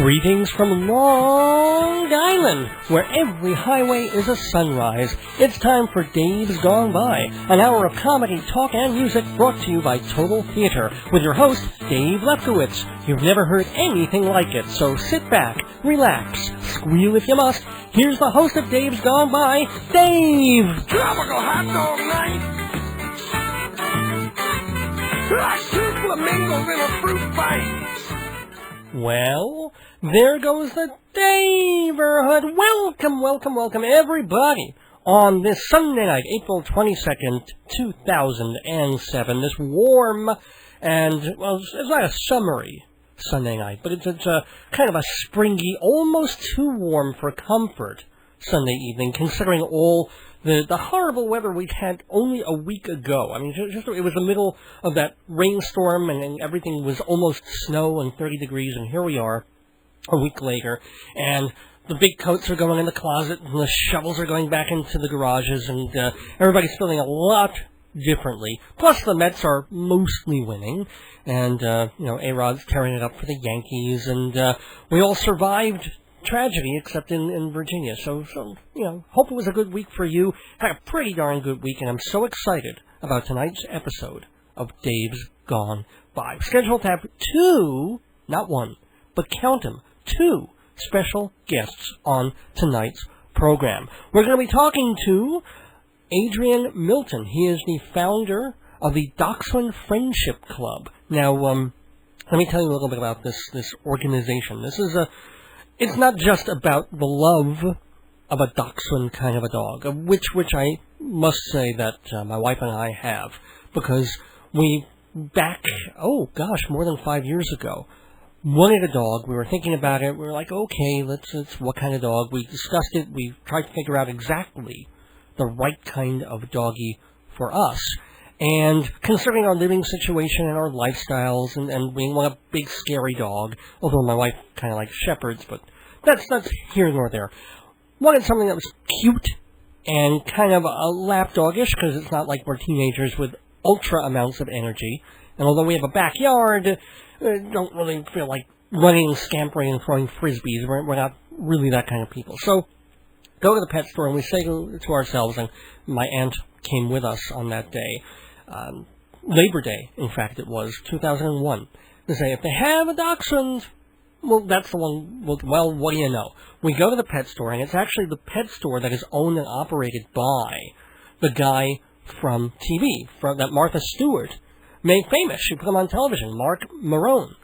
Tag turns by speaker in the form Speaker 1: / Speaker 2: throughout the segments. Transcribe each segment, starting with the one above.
Speaker 1: Greetings from Long Island, where every highway is a sunrise. It's time for Dave's Gone By, an hour of comedy, talk, and music brought to you by Total Theater, with your host, Dave Lefkowitz. You've never heard anything like it, so sit back, relax, squeal if you must. Here's the host of Dave's Gone By, Dave!
Speaker 2: Tropical hot dog night! Like two flamingos in a fruit fight!
Speaker 1: Well, there goes the Daverhood. Welcome, everybody, on this Sunday night, April 22nd, 2007. This warm and, well, it's not a summery Sunday night, but it's a kind of a springy, almost too warm for comfort Sunday evening, considering all the horrible weather we'd had only a week ago. I mean, it was the middle of that rainstorm, and everything was almost snow and 30 degrees, and here we are a week later, and the big coats are going in the closet, and the shovels are going back into the garages, and everybody's feeling a lot differently. Plus, the Mets are mostly winning, and, A-Rod's tearing it up for the Yankees, and we all survived tragedy, except in Virginia. So, hope it was a good week for you. Had a pretty darn good week, and I'm so excited about tonight's episode of Dave's Gone By. Scheduled to have two, not one, but count them, two special guests on tonight's program. We're going to be talking to Adrian Milton. He is the founder of the Dachshund Friendship Club. Now, let me tell you a little bit about this organization. It's not just about the love of a dachshund kind of a dog, which I must say that my wife and I have, because we more than 5 years ago, wanted a dog. We were thinking about it. We were like, okay, let's what kind of dog? We discussed it. We tried to figure out exactly the right kind of doggy for us. And considering our living situation and our lifestyles, and we want a big, scary dog, although my wife kind of likes shepherds, but that's here nor there. Wanted something that was cute and kind of a lapdoggish, because it's not like we're teenagers with ultra amounts of energy. And although we have a backyard, don't really feel like running, scampering, and throwing frisbees. We're not really that kind of people. So, go to the pet store, and we say to ourselves, and my aunt came with us on that day, Labor Day, in fact it was, 2001. They say, if they have a dachshund, well, that's the one, well, what do you know? We go to the pet store, and it's actually the pet store that is owned and operated by the guy from TV, that Martha Stewart made famous. She put him on television, Mark Marone.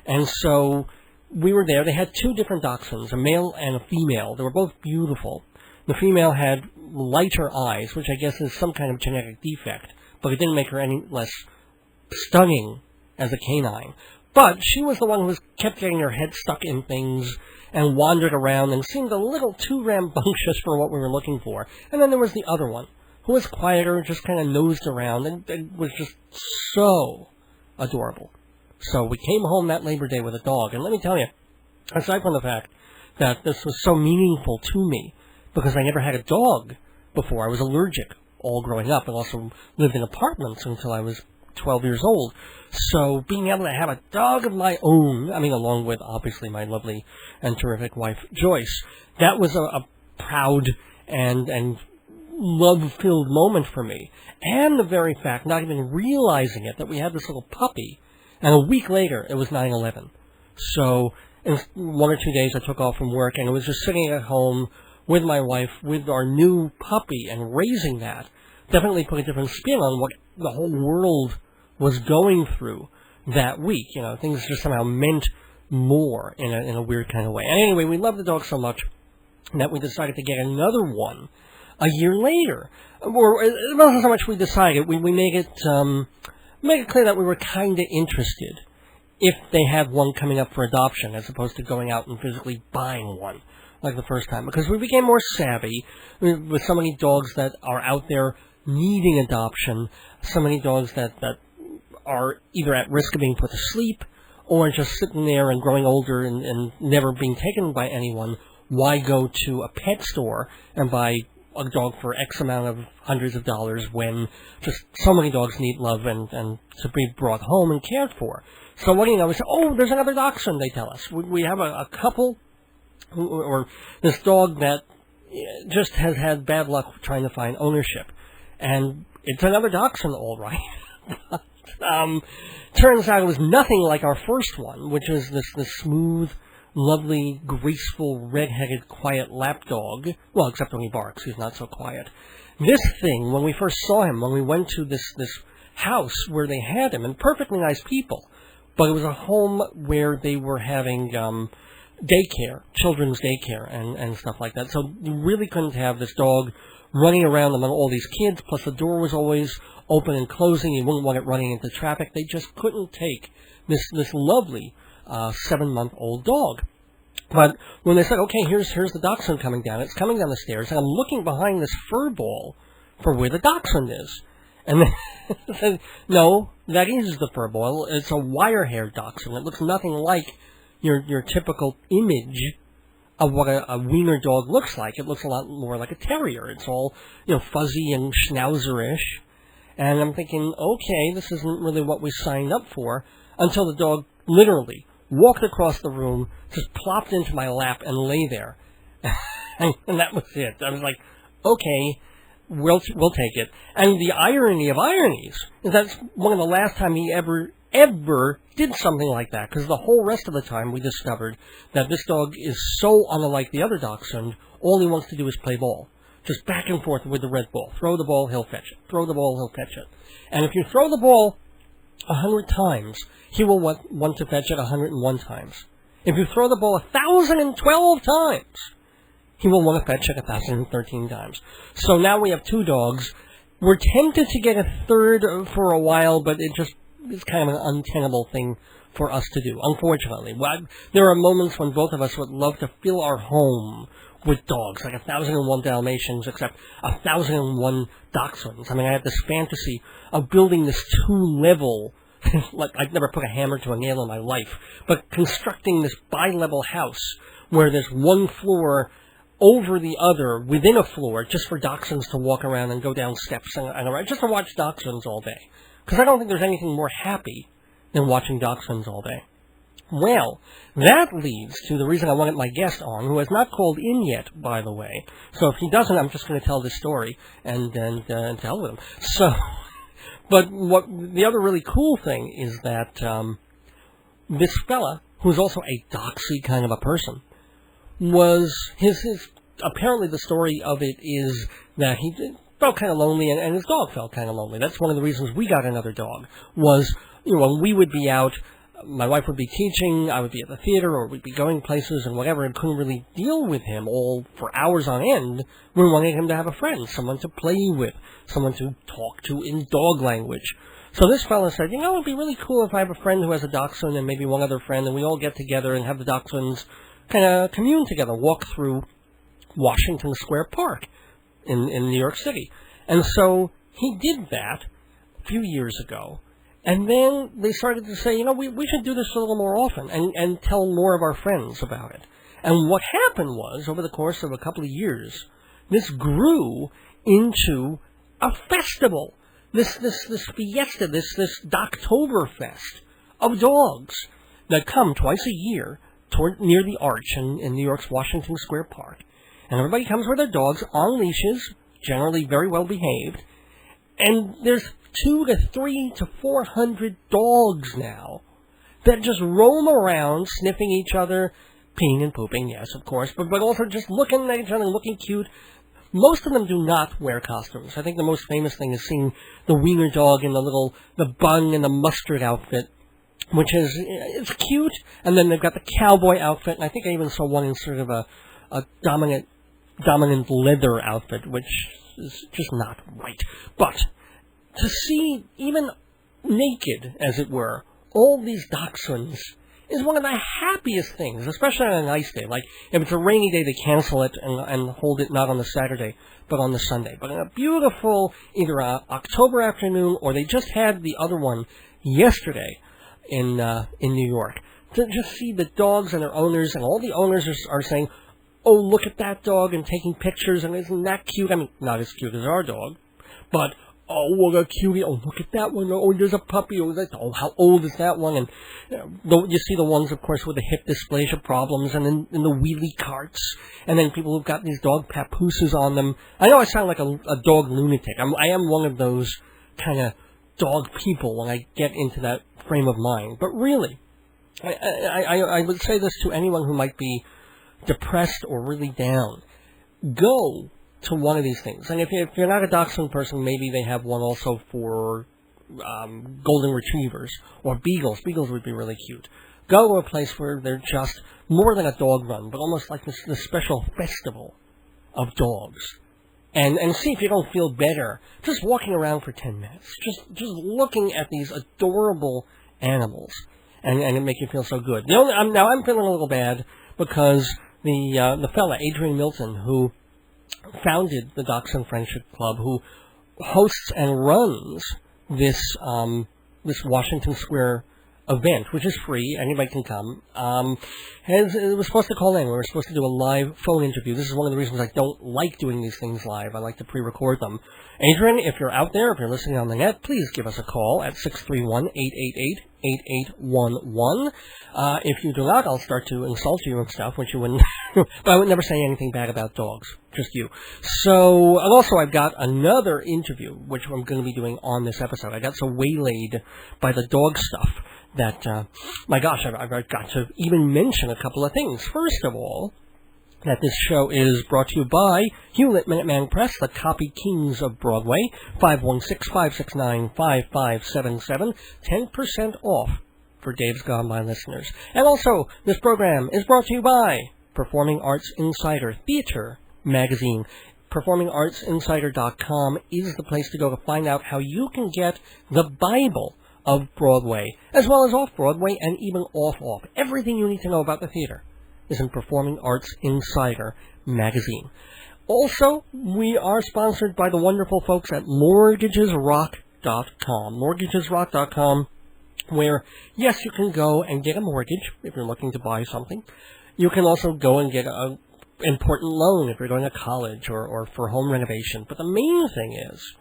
Speaker 1: And so, we were there. They had two different dachshunds, a male and a female. They were both beautiful. The female had lighter eyes, which I guess is some kind of genetic defect, but it didn't make her any less stunning as a canine. But she was the one who kept getting her head stuck in things and wandered around and seemed a little too rambunctious for what we were looking for. And then there was the other one, who was quieter, just kind of nosed around, and was just so adorable. So we came home that Labor Day with a dog, and let me tell you, aside from the fact that this was so meaningful to me, because I never had a dog before, I was allergic all growing up, and also lived in apartments until I was 12 years old. So being able to have a dog of my own, along with obviously my lovely and terrific wife Joyce, that was a proud and love-filled moment for me. And the very fact, not even realizing it, that we had this little puppy, and a week later it was 9/11. So in 1 or 2 days I took off from work, and I was just sitting at home with my wife, with our new puppy, and raising that definitely put a different spin on what the whole world was going through that week. Things just somehow meant more in a weird kind of way. And anyway, we loved the dog so much that we decided to get another one a year later. Or it wasn't so much we decided, we made it clear that we were kind of interested if they had one coming up for adoption, as opposed to going out and physically buying one like the first time, because we became more savvy with so many dogs that are out there needing adoption, so many dogs that are either at risk of being put to sleep or just sitting there and growing older and never being taken by anyone. Why go to a pet store and buy a dog for X amount of hundreds of dollars when just so many dogs need love and to be brought home and cared for. So what do you know? We say, oh, there's another dachshund, they tell us. We have a couple, or this dog that just has had bad luck trying to find ownership. And it's another dachshund, all right. But, turns out it was nothing like our first one, which is this smooth, lovely, graceful, red-headed, quiet lapdog. Well, except when he barks, he's not so quiet. This thing, when we first saw him, when we went to this house where they had him, and perfectly nice people, but it was a home where they were having daycare, children's daycare, and stuff like that. So you really couldn't have this dog running around among all these kids, plus the door was always open and closing. You wouldn't want it running into traffic. They just couldn't take this lovely 7-month-old dog. But when they said, okay, here's the dachshund coming down, it's coming down the stairs, and I'm looking behind this fur ball for where the dachshund is. And they said, no, that is the fur ball. It's a wire-haired dachshund. It looks nothing like your typical image of what a wiener dog looks like. It looks a lot more like a terrier. It's all, fuzzy and schnauzerish. And I'm thinking, okay, this isn't really what we signed up for, until the dog literally walked across the room, just plopped into my lap and lay there. and that was it. I was like, okay, we'll take it. And the irony of ironies is that's one of the last time he ever did something like that, because the whole rest of the time we discovered that this dog is so unlike the other dachshund, all he wants to do is play ball. Just back and forth with the red ball. Throw the ball, he'll fetch it. Throw the ball, he'll fetch it. And if you throw the ball 100 times, he will want to fetch it 101 times. If you throw the ball 1,012 times, he will want to fetch it 1,013 times. So now we have 2 dogs. We're tempted to get a third for a while, but it's kind of an untenable thing for us to do, unfortunately. There are moments when both of us would love to fill our home with dogs, like 1,001 Dalmatians, except 1,001 Dachshunds. I mean, I had this fantasy of building this 2-level, like I've never put a hammer to a nail in my life, but constructing this bi-level house where there's one floor over the other within a floor just for Dachshunds to walk around and go down steps and around, just to watch Dachshunds all day. Because I don't think there's anything more happy than watching Dachshunds all day. Well, that leads to the reason I wanted my guest on, who has not called in yet, by the way. So if he doesn't, I'm just going to tell this story and tell with him. So, but what the other really cool thing is that this fella, who's also a DOXIE kind of a person, was his apparently the story of it is that he felt kind of lonely, and his dog felt kind of lonely. That's one of the reasons we got another dog, was, when we would be out, my wife would be teaching, I would be at the theater, or we'd be going places and whatever, and couldn't really deal with him all for hours on end. We wanted him to have a friend, someone to play with, someone to talk to in dog language. So this fella said, it'd be really cool if I have a friend who has a dachshund and maybe one other friend, and we all get together and have the dachshunds kind of commune together, walk through Washington Square Park in New York City. And so he did that a few years ago. And then they started to say, we should do this a little more often and tell more of our friends about it. And what happened was, over the course of a couple of years, this grew into a festival. This fiesta, this Dachtoberfest of dogs that come twice a year near the Arch in New York's Washington Square Park. And everybody comes with their dogs on leashes, generally very well behaved. And there's 200 to 300 to 400 dogs now that just roam around, sniffing each other, peeing and pooping, yes, of course, but also just looking at each other, looking cute. Most of them do not wear costumes. I think the most famous thing is seeing the wiener dog in the bun and the mustard outfit, which is, it's cute, and then they've got the cowboy outfit, and I think I even saw one in sort of a dominant leather outfit, which is just not right. But to see, even naked, as it were, all these dachshunds is one of the happiest things, especially on a nice day. Like, if it's a rainy day, they cancel it and hold it not on the Saturday, but on the Sunday. But on a beautiful, either October afternoon, or they just had the other one yesterday in New York, to just see the dogs and their owners, and all the owners are saying, oh, look at that dog, and taking pictures, and isn't that cute? I mean, not as cute as our dog, but, oh, what a cutie, oh, look at that one, oh, there's a puppy, oh, how old is that one? And you see the ones, of course, with the hip dysplasia problems, and in the wheelie carts, and then people who've got these dog papooses on them. I know I sound like a dog lunatic. I am one of those kind of dog people when I get into that frame of mind, but really, I would say this to anyone who might be depressed or really down. Go to one of these things. And if you're not a dachshund person, maybe they have one also for golden retrievers or beagles. Beagles would be really cute. Go to a place where they're just more than a dog run, but almost like this special festival of dogs. And see if you don't feel better just walking around for 10 minutes. Just looking at these adorable animals. And it make you feel so good. Now I'm feeling a little bad because the fella, Adrian Milton, who founded the Dachshund Friendship Club, who hosts and runs this Washington Square event, which is free, anybody can come, it was supposed to call in. We were supposed to do a live phone interview. This is one of the reasons I don't like doing these things live. I like to pre-record them. Adrian, if you're out there, if you're listening on the net, please give us a call at 631-888-8811. If you do not, I'll start to insult you and stuff, which you wouldn't, but I would never say anything bad about dogs, just you. So, and also I've got another interview, which I'm going to be doing on this episode. I got so waylaid by the dog stuff that, my gosh, I've got to even mention a couple of things. First of all, that this show is brought to you by Hewlett Minuteman Press, the copy kings of Broadway, 516-569-5577, 10% off for Dave's Gone By listeners. And also, this program is brought to you by Performing Arts Insider Theater magazine. PerformingArtsInsider.com is the place to go to find out how you can get the Bible of Broadway, as well as off-Broadway and even off. Everything you need to know about the theater is in Performing Arts Insider magazine. Also, we are sponsored by the wonderful folks at MortgagesRock.com. MortgagesRock.com, where, yes, you can go and get a mortgage if you're looking to buy something. You can also go and get an important loan if you're going to college or for home renovation. But the main thing is,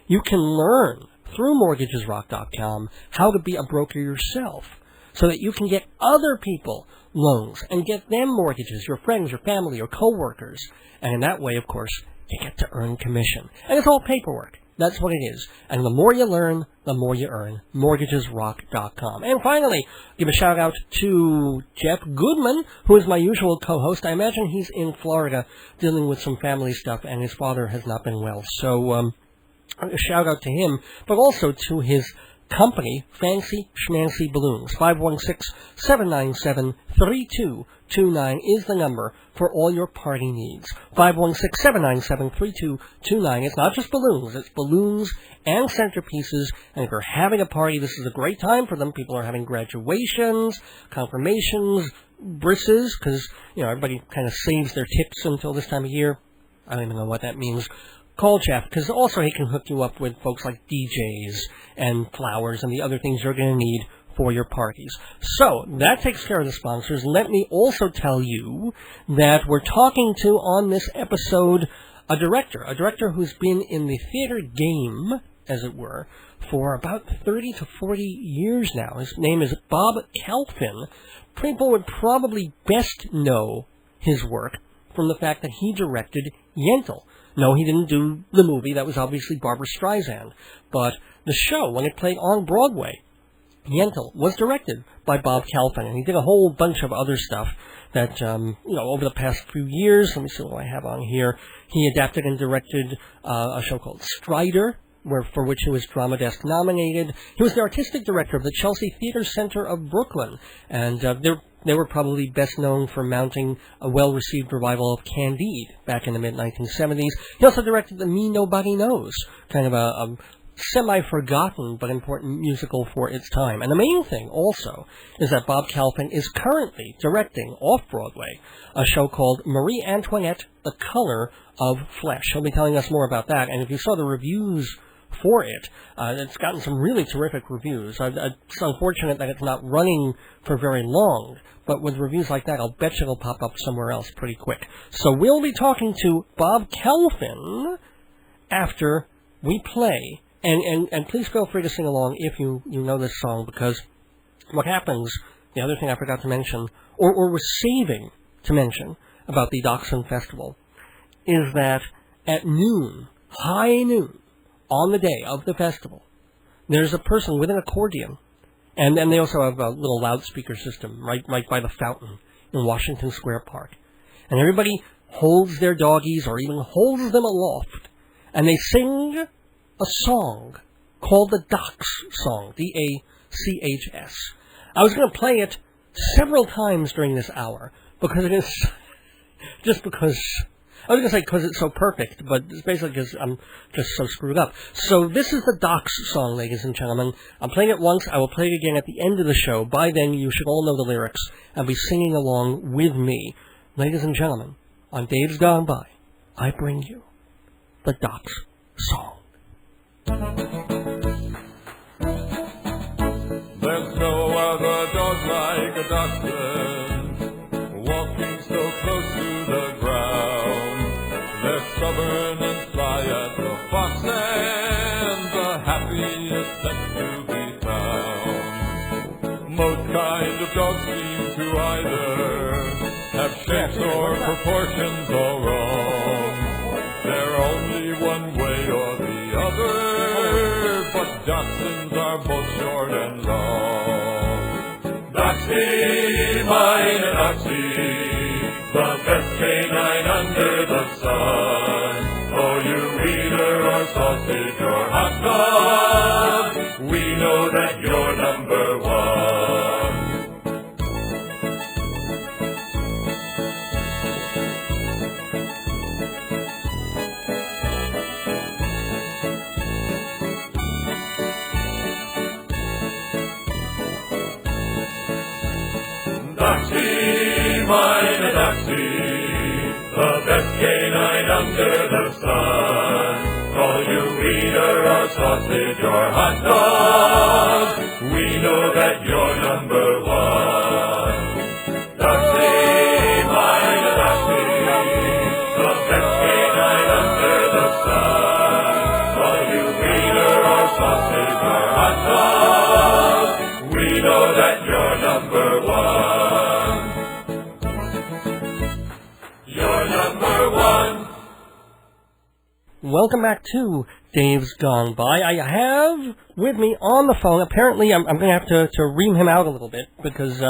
Speaker 1: you can learn through MortgagesRock.com how to be a broker yourself so that you can get other people loans and get them mortgages, your friends, your family, your coworkers. And in that way, of course, you get to earn commission. And it's all paperwork. That's what it is. And the more you learn, the more you earn. MortgagesRock.com. And finally, give a shout out to Jeff Goodman, who is my usual co-host. I imagine he's in Florida dealing with some family stuff, and his father has not been well. So, a shout out to him, but also to his company, Fancy Schmancy Balloons. 516-797-3229 is the number for all your party needs. 516-797-3229. It's not just balloons, it's balloons and centerpieces, and if you're having a party, this is a great time for them. People are having graduations, confirmations, brisses, because, everybody kind of saves their tips until this time of year. I don't even know what that means. Call Jeff, because also he can hook you up with folks like DJs and flowers and the other things you're going to need for your parties. So, that takes care of the sponsors. Let me also tell you that we're talking to, on this episode, a director who's been in the theater game, as it were, for about 30 to 40 years now. His name is Bob Kalfin. People would probably best know his work from the fact that he directed Yentl. No, he didn't do the movie. That was obviously Barbra Streisand. But the show, when it played on Broadway, Yentl, was directed by Bob Kalfin. And he did a whole bunch of other stuff that, over the past few years. Let me see what I have on here. He adapted and directed a show called Strider, for which he was Drama Desk nominated. He was the artistic director of the Chelsea Theater Center of Brooklyn. And they were probably best known for mounting a well-received revival of Candide back in the mid-1970s. He also directed The Me Nobody Knows, kind of a semi-forgotten but important musical for its time. And the main thing also is that Bob Kalfin is currently directing off-Broadway a show called Marie Antoinette, The Color of Flesh. He'll be telling us more about that. And if you saw the reviews for it. It's gotten some really terrific reviews. It's unfortunate that it's not running for very long, but with reviews like that, I'll bet you it'll pop up somewhere else pretty quick. So we'll be talking to Bob Kalfin after we play. And please feel free to sing along if you know this song, because what happens, the other thing I forgot to mention, or was saving to mention about the Dachshund Festival, is that at noon, high noon, on the day of the festival, there's a person with an accordion, and then they also have a little loudspeaker system right by the fountain in Washington Square Park. And everybody holds their doggies or even holds them aloft, and they sing a song called the Dox song, D-A-C-H-S. I was going to play it several times during this hour, because it is just because... I was going to say because it's so perfect, but it's basically because I'm just so screwed up. So this is the Dox song, ladies and gentlemen. I'm playing it once. I will play it again at the end of the show. By then, you should all know the lyrics and be singing along with me. Ladies and gentlemen, on Dave's Gone By, I bring you the Dox song.
Speaker 3: There's no other dog like a dachshund, walking so close to the ground. They're stubborn and sly as the fox, and the happiest set to be found. Most kind of dogs seem to either have shapes or proportions all wrong. They're only one way or the other, but dachshunds are both short and long. Doxie, mine and Doxie, the best canine under the sun. Oh, you wiener or sausage or hot dog, we know that you're number one. Doxie, mine and Doxie, the best canine under the sun. Call you wiener or sausage or hot dog, we know that you're number one. Doxie, mine and Doxie, the best canine under the sun. Call you wiener or sausage or hot dog, we know that you're number one.
Speaker 1: Welcome back to Dave's Gone By. I have with me on the phone, apparently I'm going to have to ream him out a little bit, because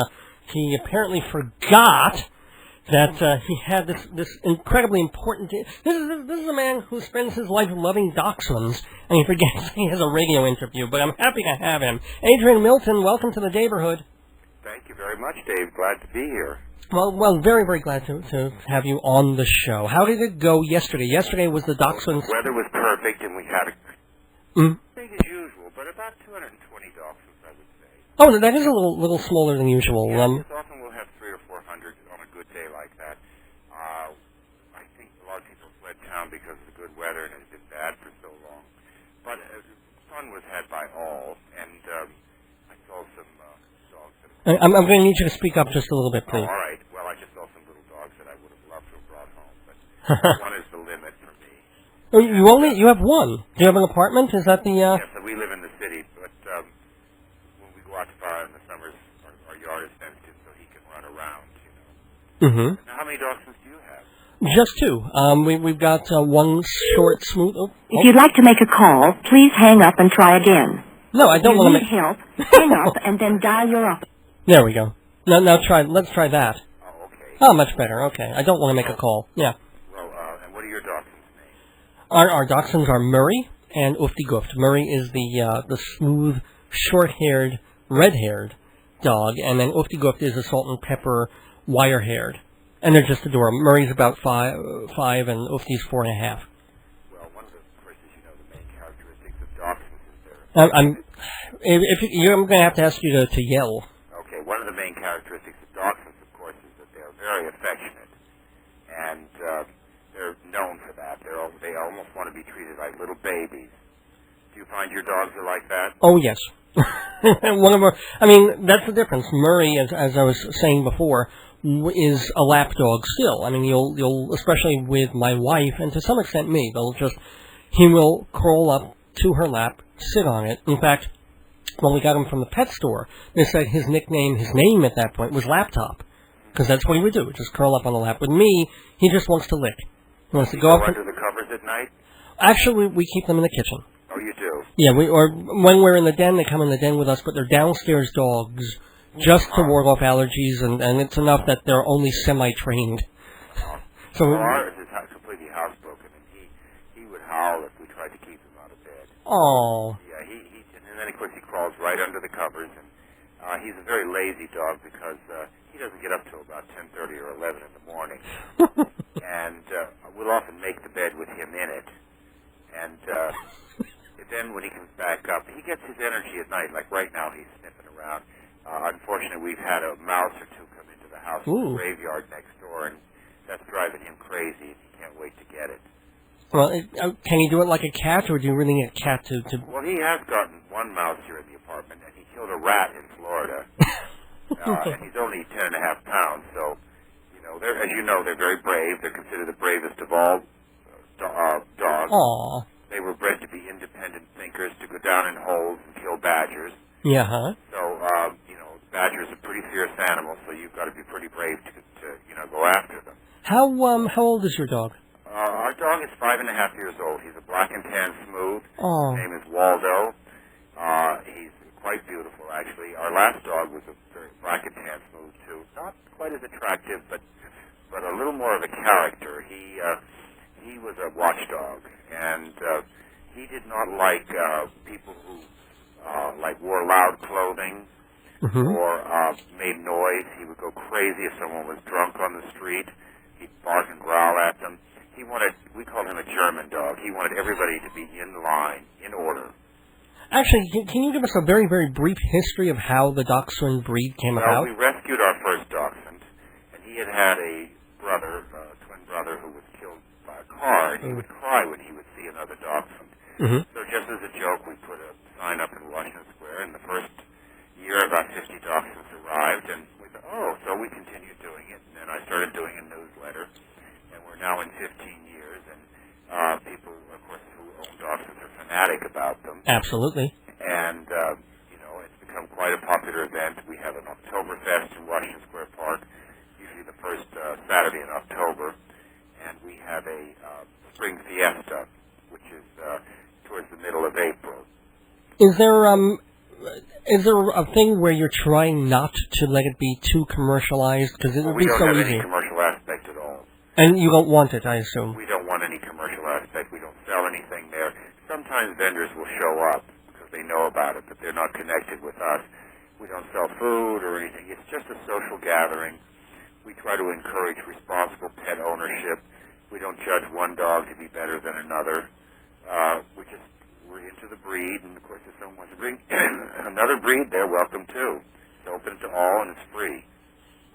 Speaker 1: he apparently forgot that he had this incredibly important... This is a man who spends his life loving dachshunds, and he forgets he has a radio interview, but I'm happy to have him. Adrian Milton, welcome to the neighborhood.
Speaker 4: Thank you very much, Dave. Glad to be here.
Speaker 1: Well, very, very glad to have you on the show. How did it go yesterday? Yesterday was the Dachshund...
Speaker 4: The weather was perfect, and we had a big as usual, but about 220 Dachshunds, I would say.
Speaker 1: Oh, that is a little smaller than usual.
Speaker 4: Yeah, often we'll have 300 or 400 on a good day like that. I think a lot of people fled town because of the good weather, and it's been bad for so long. But fun was had by all, and I saw some dogs that...
Speaker 1: I'm going to need you to speak up just a little bit, please.
Speaker 4: Oh, all right. Well, I just saw some little dogs that I would have loved to have brought home, but one is the limit for me.
Speaker 1: Oh, you have one. Do you have an apartment? Is that the...
Speaker 4: Yes, so we live in the city, but when we go out to fire in the summers, our yard is fenced in so he can run around, you know.
Speaker 1: Mm-hmm.
Speaker 4: Now, how many Dachshunds do you have?
Speaker 1: Just two. We've got one short, smooth... Oh.
Speaker 5: If you'd like to make a call, please hang up and try again.
Speaker 1: No, I don't want to make...
Speaker 5: help, hang up and then dial your up.
Speaker 1: There we go. Now let's try that.
Speaker 4: Oh, okay.
Speaker 1: Oh, much better. Okay. I don't want to make a call. Yeah.
Speaker 4: Well, and what are your Dachshunds' names?
Speaker 1: Our Dachshunds are Murray and Ufti-Guft. Murray is the smooth, short-haired, red-haired dog, and then Ufti-Guft is a salt and pepper, wire-haired. And they're just adorable. Murray's about five, and Ufti's 4.5.
Speaker 4: Well, one of the, of course, as you know, the main characteristics of Dachshunds is their...
Speaker 1: I'm going to have to ask you to yell.
Speaker 4: Okay, one of the main characteristics of Dachshunds, of course, is that they're very affectionate, and they're known for that. They almost want to be treated like little babies. Do find your dogs are like that?
Speaker 1: Oh, yes. One of our, I mean, that's the difference. Murray, as I was saying before, is a lap dog still. I mean, you'll, especially with my wife, and to some extent me, he will crawl up to her lap, sit on it. In fact, when we got him from the pet store, they said his name at that point was Laptop, because that's what he would do, just curl up on the lap. With me, he just wants to lick. He wants to go up
Speaker 4: under the covers at night?
Speaker 1: Actually, we keep them in the kitchen.
Speaker 4: Oh, you do?
Speaker 1: Yeah, or when we're in the den, they come in the den with us, but they're downstairs dogs, just to ward off allergies, and it's enough that they're only semi-trained. So
Speaker 4: ours is completely housebroken, and he would howl if we tried to keep him out of bed.
Speaker 1: Oh.
Speaker 4: Yeah, and then of course he crawls right under the covers, and he's a very lazy dog because he doesn't get up till about 10:30 or 11 in the morning, and we'll often make the bed with him in it, and then when he comes back up, he gets his energy at night. Like right now, he's sniffing around. Unfortunately, we've had a mouse or two come into the house from the graveyard next door, and that's driving him crazy, and he can't wait to get it.
Speaker 1: Well, can he do it like a cat, or do you really need a cat to...
Speaker 4: Well, he has gotten one mouse here in the apartment, and he killed a rat in Florida. And he's only 10.5 pounds, so, as you know, they're very brave. They're considered the bravest of all dogs.
Speaker 1: Aww.
Speaker 4: They were bred to be independent thinkers, to go down in holes and kill badgers.
Speaker 1: Yeah, huh?
Speaker 4: So, badgers are pretty fierce animals, so you've got to be pretty brave to go after them.
Speaker 1: How old is your dog?
Speaker 4: Our dog is 5.5 years old. He's a black and tan smooth.
Speaker 1: Oh.
Speaker 4: His name is Waldo. He's quite beautiful, actually. Our last dog was a very black and tan smooth, too. Not quite as attractive, but a little more of a character. He was a watchdog, and he did not like people who wore loud clothing or made noise. He would go crazy if someone was drunk on the street. He'd bark and growl at them. We called him a German dog. He wanted everybody to be in line, in order.
Speaker 1: Actually, can you give us a very, very brief history of how the Dachshund breed came about?
Speaker 4: Well, we rescued our first Dachshund, and he had a brother, twin brother, who was killed by a car, and he would cry when he would see another Dachshund. So just as a joke, we put a sign up in Washington Square, and the first year about 50 Dachshunds arrived, and we thought, so we continued doing it, and then I started doing a newsletter, and we're now in 15 years, and people, of course, who own Dachshunds are fanatic about them.
Speaker 1: Absolutely.
Speaker 4: And, it's become quite a popular event. We have an Oktoberfest in Washington Square Park, usually the first Saturday in October, and we have a spring fiesta, which is towards the middle of April.
Speaker 1: Is there a thing where you're trying not to let it be too commercialized? Because it would be so easy.
Speaker 4: We don't have any commercial aspect at all.
Speaker 1: And you don't want it, I assume.
Speaker 4: We don't want any commercial aspect. We don't sell anything there. Sometimes vendors will show up because they know about it, but they're not connected with us. We don't sell food or anything. It's just a social gathering. We try to encourage responsible pet ownership. We don't judge one dog to be better than another. We're into the breed, and of course, if someone wants to bring another breed, they're welcome too. It's open to all, and it's free.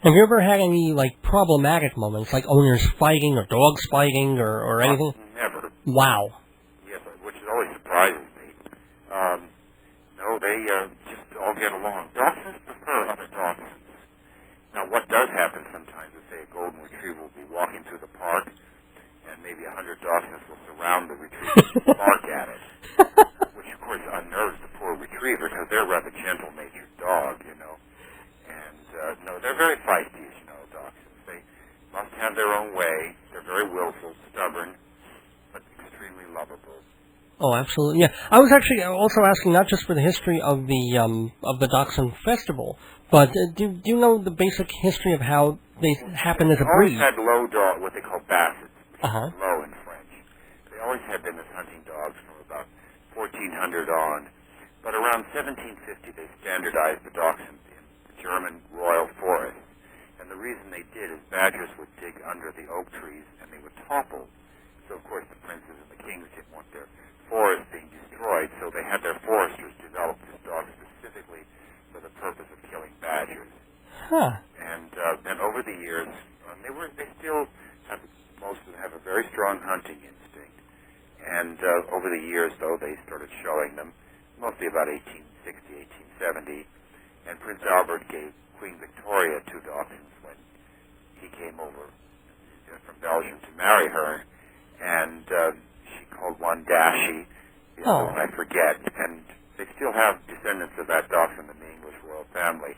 Speaker 1: Have you ever had any, problematic moments, like owners fighting or dogs fighting or anything?
Speaker 4: Never.
Speaker 1: Wow.
Speaker 4: Yes, which always surprises me. No, they just all get along. Dachshunds prefer other dachshunds. Now, what does happen sometimes is, say, a golden retriever will be walking through the park, and maybe 100 dachshunds will surround the retriever and bark at it, which, of course, unnerves the poor retriever because they're a rather gentle-natured dog, And, no, they're very feisty, as you know, dachshunds. They must have their own way. They're very willful, stubborn, but extremely lovable.
Speaker 1: Oh, absolutely. Yeah, I was actually also asking not just for the history of the Dachshund Festival, but do you know the basic history of how they happen as a breed?
Speaker 4: They always had low dog, what they call bassets, which
Speaker 1: Uh-huh.
Speaker 4: is low in French. They always had them as hunting dogs from about 1400 on, but around 1750 they standardized the Dachshund in German royal forests. And the reason they did is badgers would dig under the oak trees and they would topple. So, of course, the princes and the kings didn't want their forest being destroyed, so they had their foresters develop this dog specifically for the purpose of killing badgers.
Speaker 1: Huh.
Speaker 4: And then over the years, they still have, most of them have a very strong hunting instinct. And And over the years, though, they started showing them, mostly about 1860, 1870. And Prince Albert gave Queen Victoria 2 dachshunds when he came over from Belgium to marry her. And she called one Dachshund, the other one I forget. And they still have descendants of that dachshund in the English royal family.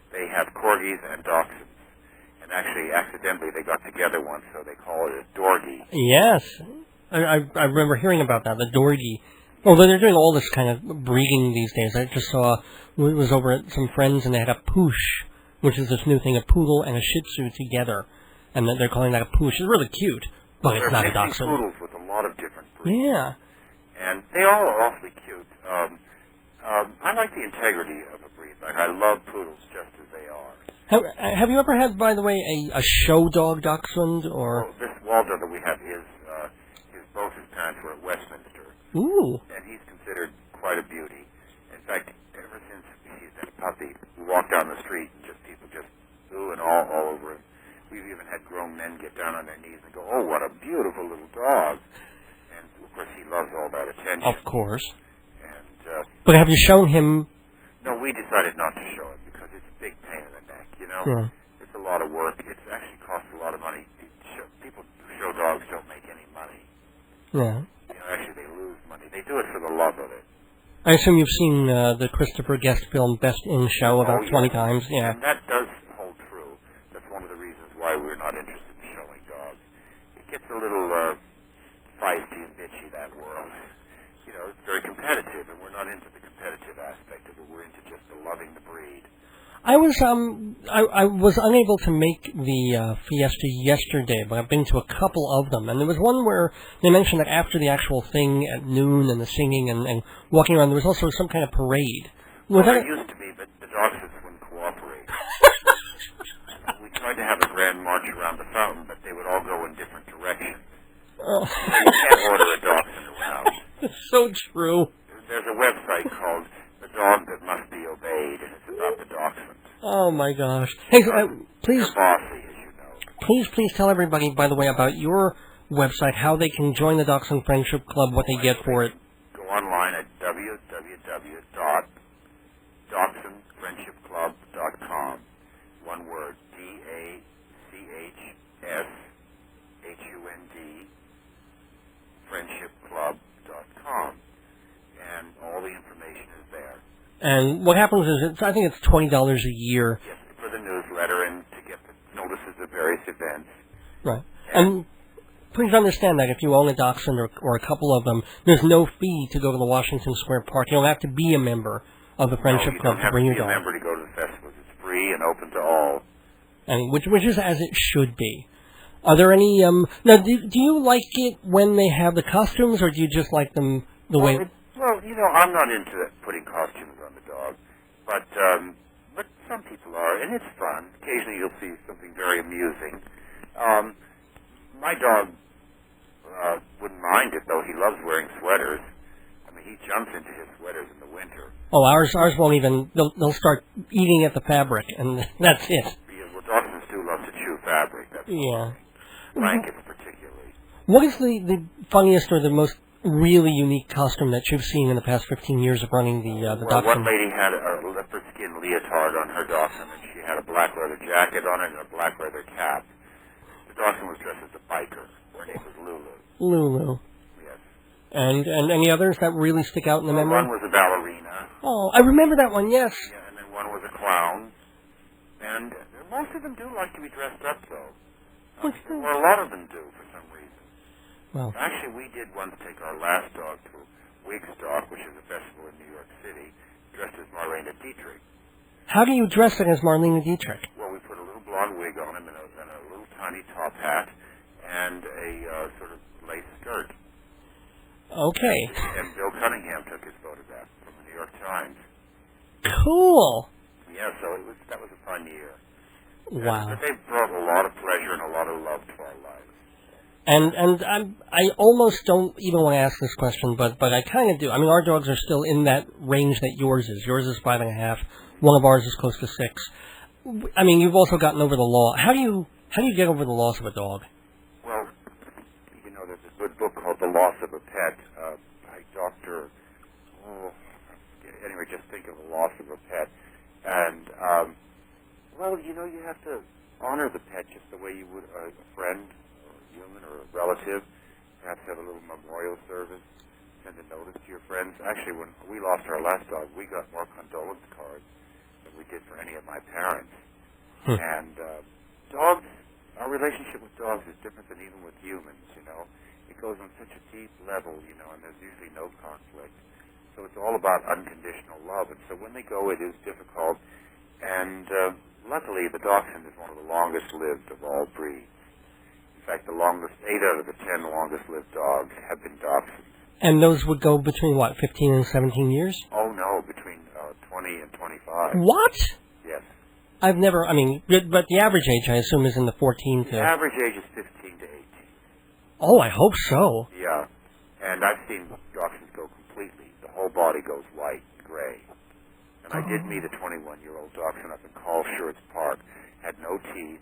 Speaker 4: They have corgis and dachshunds. And actually, accidentally, they got together once, so they call it a dorgie.
Speaker 1: Yes. I remember hearing about that, the dorgie. Although they're doing all this kind of breeding these days. I just saw, we was over at some friends, and they had a pooch, which is this new thing, a poodle and a Shih Tzu together. And they're calling that a pooch. It's really cute, but it's not a dachshund.
Speaker 4: They're poodles with a lot of different breeds.
Speaker 1: Yeah.
Speaker 4: And they all are awfully cute. I like the integrity of a breed. Like, I love poodles just as they are.
Speaker 1: Have you ever had, by the way, a show dog dachshund, or?
Speaker 4: Well, this Waldo that we have both his parents were at Westminster.
Speaker 1: Ooh.
Speaker 4: And he's considered quite a beauty. In fact, ever since he's been a puppy, we walk down the street and people just ooh and all over him. We've even had grown men get down on their knees and go, "Oh, what a beautiful little dog!" And of course, he loves all that attention.
Speaker 1: Of course.
Speaker 4: And
Speaker 1: but have you shown him?
Speaker 4: No, we decided not to show it because it's a big pain in the neck. You know, it's a lot of work. It actually costs a lot of money. People who show dogs don't make any money.
Speaker 1: Yeah.
Speaker 4: You know, actually, they lose money. They do it for the love of it.
Speaker 1: I assume you've seen the Christopher Guest film Best in Show about 20 times. Yeah.
Speaker 4: And that does hold true. That's one of the reasons why we're not interested in showing dogs. It gets a little feisty and bitchy, that world. You know, it's very competitive, and we're not into the competitive aspect of it. We're into just the loving the breed.
Speaker 1: I was unable to make the fiesta yesterday, but I've been to a couple of them, and there was one where they mentioned that after the actual thing at noon and the singing and walking around, there was also some kind of parade.
Speaker 4: Well, there used to be, but the dachshunds wouldn't cooperate. We tried to have a grand march around the fountain, but they would all go in different directions.
Speaker 1: Oh.
Speaker 4: So you can't order a dachshund around.
Speaker 1: It's so true.
Speaker 4: There's a website called The Dog That Must Be Obeyed, and it's about the dachshund.
Speaker 1: Oh my gosh! Hey, please,
Speaker 4: bossy, as you know.
Speaker 1: Please tell everybody, by the way, about your website, how they can join the Dachshund Friendship Club, what they get for it.
Speaker 4: Go online at www.dachshundfriendshipclub.com. One word, DACHSHUND, friendshipclub.com. And all the information is there.
Speaker 1: And what happens is, I think it's $20 a year.
Speaker 4: Yes, for the newsletter and to get the notices of various events.
Speaker 1: Right. And please understand that if you own a dachshund or a couple of them, there's no fee to go to the Washington Square Park. You don't have to be a member of the Friendship Club to bring your dog.
Speaker 4: You don't have to be a member to go to the festivals. It's free and open to all.
Speaker 1: And which is as it should be. Are there any... Now, do you like it when they have the costumes, or do you just like them the way...
Speaker 4: Well, you know, I'm not into putting costumes on the dog, but some people are, and it's fun. Occasionally you'll see something very amusing. My dog wouldn't mind it, though. He loves wearing sweaters. I mean, he jumps into his sweaters in the winter. Oh,
Speaker 1: ours won't even... They'll start eating at the fabric, and that's it.
Speaker 4: Yeah, well, dachshunds do love to chew fabric. That's blankets particularly.
Speaker 1: What is the funniest or the most really unique costume that you've seen in the past 15 years of running the dachshund?
Speaker 4: One lady had a leopard skin leotard on her dachshund, and she had a black leather jacket on it and a black leather cap. The dachshund was dressed as a biker. Her name was Lulu.
Speaker 1: Lulu.
Speaker 4: Yes.
Speaker 1: And any others that really stick out in the memory?
Speaker 4: One was a ballerina.
Speaker 1: Oh, I remember that one, yes.
Speaker 4: Yeah, and then one was a clown. And most of them do like to be dressed up, though. Well, a lot of them do, for some reason.
Speaker 1: Well,
Speaker 4: actually, we did once take our last dog to Wigstock, which is a festival in New York City, dressed as Marlene Dietrich.
Speaker 1: How do you dress it as Marlene Dietrich?
Speaker 4: Well, we put a little blonde wig on him and a little tiny top hat and a sort of lace skirt.
Speaker 1: Okay.
Speaker 4: And Bill Cunningham took his photograph from the New York Times.
Speaker 1: Cool.
Speaker 4: Yeah, so that was a fun year.
Speaker 1: Wow.
Speaker 4: But they brought a lot of pleasure and a lot of love to our lives.
Speaker 1: And I almost don't even want to ask this question, but I kind of do. I mean, our dogs are still in that range that yours is. Yours is 5.5. One of ours is close to 6. I mean, you've also gotten over the law. How do you get over the loss of a dog?
Speaker 4: Well, you know, there's a good book called The Loss of a Pet. after, anyway, just think of the loss of a pet. And, well, you know, you have to honor the pet just the way you would a friend or a human or a relative. Perhaps have a little memorial service, send a notice to your friends. Actually, when we lost our last dog, we got more condolence cards than we did for any of my parents. And dogs, our relationship with dogs is different than even with humans, you know. It goes on such a deep level, you know, and there's usually no conflict. So it's all about unconditional love. And so when they go, it is difficult. And luckily, the Dachshund is one of the longest-lived of all breeds. In fact, the longest, 8 out of the 10 longest-lived dogs have been Dachshunds.
Speaker 1: And those would go between, what, 15 and 17 years?
Speaker 4: Oh, no, between 20 and 25.
Speaker 1: What?
Speaker 4: Yes.
Speaker 1: I've never, I mean, but the average age, I assume, is in the 14 to...
Speaker 4: The average age is 15 to 18.
Speaker 1: Oh, I hope so.
Speaker 4: Yeah. And I've seen Dachshunds go completely. The whole body goes white, gray. And I did meet a 21-year-old Dachshund up in Carlshurz Park. Had no teeth,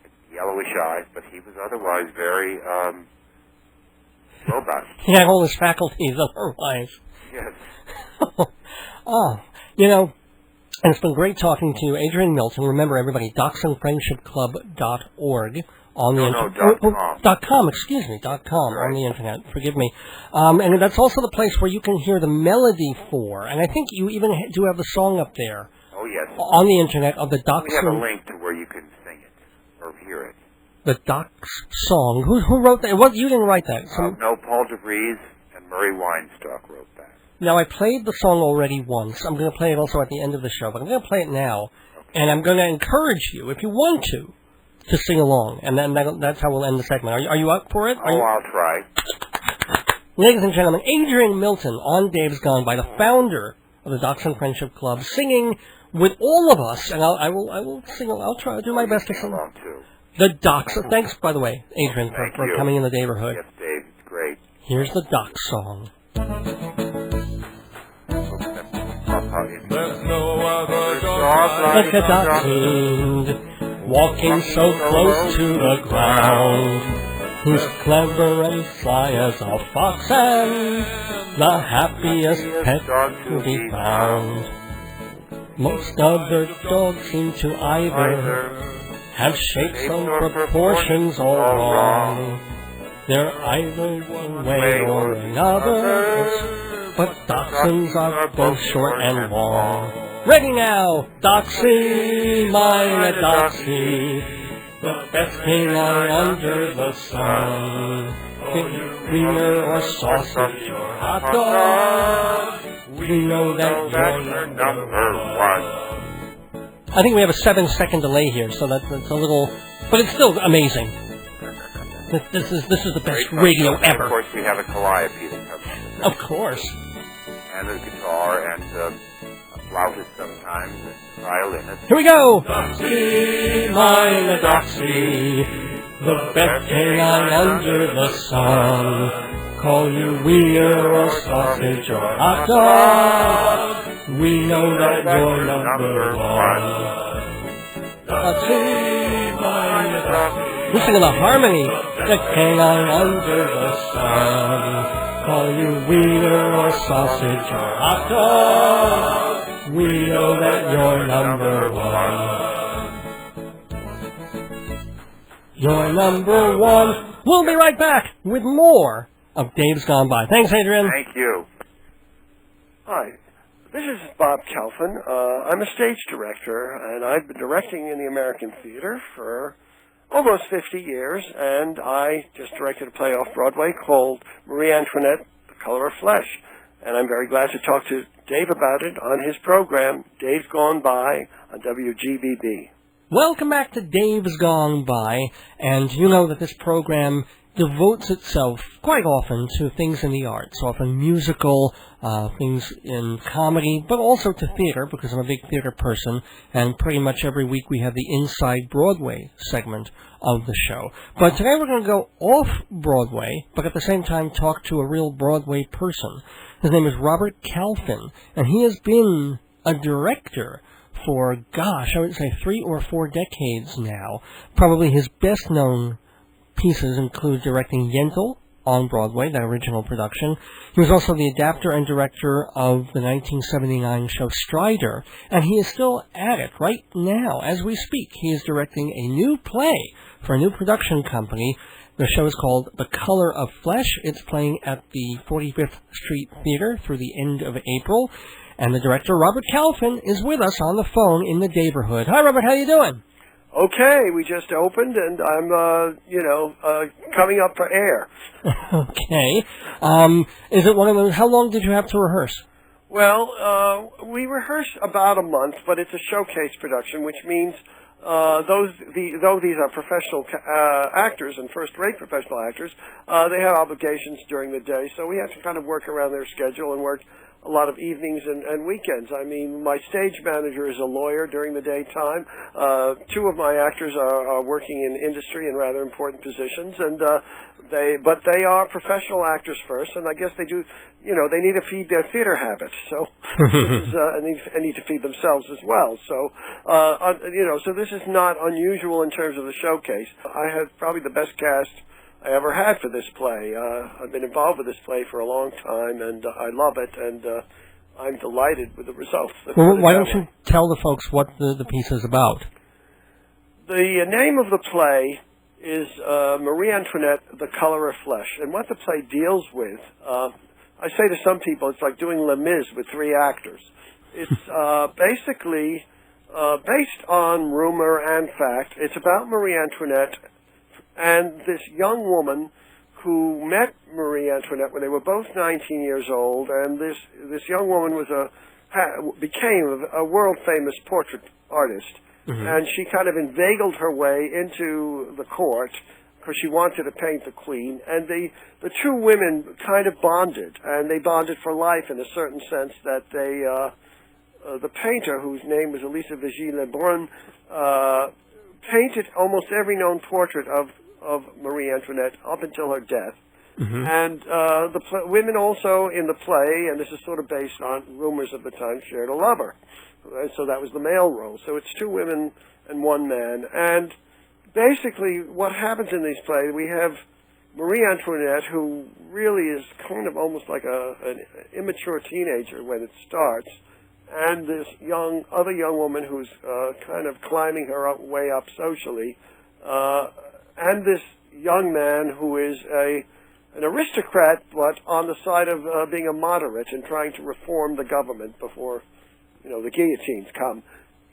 Speaker 4: had yellowish eyes, but he was otherwise very robust.
Speaker 1: He had all his faculties otherwise.
Speaker 4: Yes.
Speaker 1: Oh, you know, and it's been great talking to you, Adrian Milton. Remember, everybody, DachshundFriendshipClub.org on the internet. .com, excuse me, .com
Speaker 4: right.
Speaker 1: on the internet. Forgive me. And that's also the place where you can hear the melody for, and I think you even do have the song up there.
Speaker 4: Oh, yes.
Speaker 1: On the internet of the Dachshund.
Speaker 4: We have a link to where you can sing it or hear it.
Speaker 1: The Dachshund song. Who wrote that? Well, you didn't write that.
Speaker 4: No, Paul DeVries and Murray Weinstock wrote that.
Speaker 1: Now, I played the song already once. I'm going to play it also at the end of the show, but I'm going to play it now. Okay. And I'm going to encourage you, if you want to sing along. And then that's how we'll end the segment. Are you up for it?
Speaker 4: I'll try.
Speaker 1: Ladies and gentlemen, Adrian Milton on Dave's Gone By, the founder of the Dachshund Friendship Club, singing with all of us. And I will sing. I'll try to do my best to sing.
Speaker 4: Along too.
Speaker 1: The Dachshund. Thanks, by the way, Adrian, for coming in the neighborhood.
Speaker 4: Yes, Dave. It's great.
Speaker 1: Here's the Dachshund song.
Speaker 3: There's no other dog
Speaker 1: like a dachshund, walking so close to the ground. He's clever and sly as a fox and the happiest pet to be found. Most other dogs seem to either have shapes and proportions all wrong. They're either one way or another, but Dachshunds are both short and long. Ready now! DOXIE, MEINE, DOXIE, the best canine under the sun. Wiener or sausage or hot dog, we know that you're number one. I think we have a 7-second delay here, so that's a little... But it's still amazing. This is the best radio ever.
Speaker 4: Of course, we have a calliope that comes in.
Speaker 1: Of course.
Speaker 4: And a guitar and a flautist sometimes, and a violinist.
Speaker 1: Here we go! DOXIE, MEINE, DOXIE, the best canine under the sun. Call you wiener or sausage or hot dog, we know that you're number one. DOXIE, MEINE, DOXIE. Listen to the harmony. The canine under the sun. Call you wiener or sausage or hot dog, we know that you're number one. You're number one. We'll be right back with more of Dave's Gone By. Thanks, Adrian.
Speaker 4: Thank you.
Speaker 6: Hi, this is Bob Kalfin. I'm a stage director, and I've been directing in the American theater for almost 50 years, and I just directed a play off-Broadway called Marie Antoinette, The Color of Flesh. And I'm very glad to talk to Dave about it on his program, Dave's Gone By, on WGBB.
Speaker 1: Welcome back to Dave's Gone By, and you know that this program devotes itself quite often to things in the arts, often musical, things in comedy, but also to theater, because I'm a big theater person, and pretty much every week we have the Inside Broadway segment of the show. But today we're going to go off-Broadway, but at the same time talk to a real Broadway person. His name is Robert Kalfin, and he has been a director for, I would say 3 or 4 decades now. Probably his best-known pieces include directing Yentl on Broadway, that original production. He was also the adapter and director of the 1979 show Strider, and he is still at it right now. As we speak, he is directing a new play for a new production company. The show is called The Color of Flesh. It's playing at the 45th Street Theater through the end of April. And the director, Robert Kalfin, is with us on the phone in the neighborhood. Hi, Robert. How you doing?
Speaker 6: Okay, we just opened, and I'm, coming up for air.
Speaker 1: Okay. Is it one of those? How long did you have to rehearse?
Speaker 6: Well, we rehearse about a month, but it's a showcase production, which means though these are professional actors and first-rate professional actors, they have obligations during the day, so we have to kind of work around their schedule and work a lot of evenings and weekends. I mean, my stage manager is a lawyer during the daytime. Two of my actors are working in industry in rather important positions, and but they are professional actors first, and I guess they do, they need to feed their theater habits, so and need to feed themselves as well. So, so this is not unusual in terms of the showcase. I had probably the best cast I ever had for this play. I've been involved with this play for a long time, and I love it, and I'm delighted with the results.
Speaker 1: Well, why don't you tell the folks what the piece is about?
Speaker 6: The name of the play is Marie Antoinette, The Color of Flesh. And what the play deals with, I say to some people, it's like doing Les Mis with three actors. It's basically based on rumor and fact. It's about Marie Antoinette and this young woman who met Marie Antoinette when they were both 19 years old, and this young woman became a world-famous portrait artist. Mm-hmm. And she kind of inveigled her way into the court because she wanted to paint the queen. And the two women kind of bonded, and they bonded for life in a certain sense that the painter, whose name was Elisa Vigée-Lebrun, painted almost every known portrait of Marie Antoinette up until her death. Mm-hmm. And the women also in the play, and this is sort of based on rumors of the time, shared a lover. So that was the male role. So it's two women and one man. And basically what happens in these plays, we have Marie Antoinette, who really is kind of almost like an immature teenager when it starts, and this other young woman who's kind of climbing her way up socially, and this young man who is an aristocrat, but on the side of being a moderate and trying to reform the government before the guillotines come.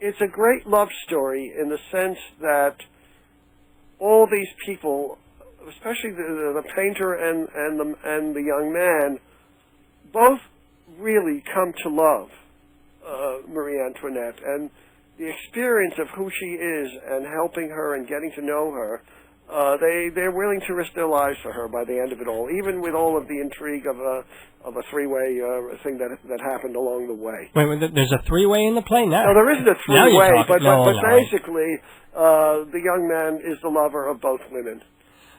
Speaker 6: It's a great love story in the sense that all these people, especially the painter and the young man, both really come to love Marie Antoinette, and the experience of who she is and helping her and getting to know her, they're willing to risk their lives for her by the end of it all, even with all of the intrigue of a three-way thing that happened along the way.
Speaker 1: Wait, there's a three-way in the play now?
Speaker 6: No, there isn't a three-way, but
Speaker 1: basically,
Speaker 6: the young man is the lover of both women.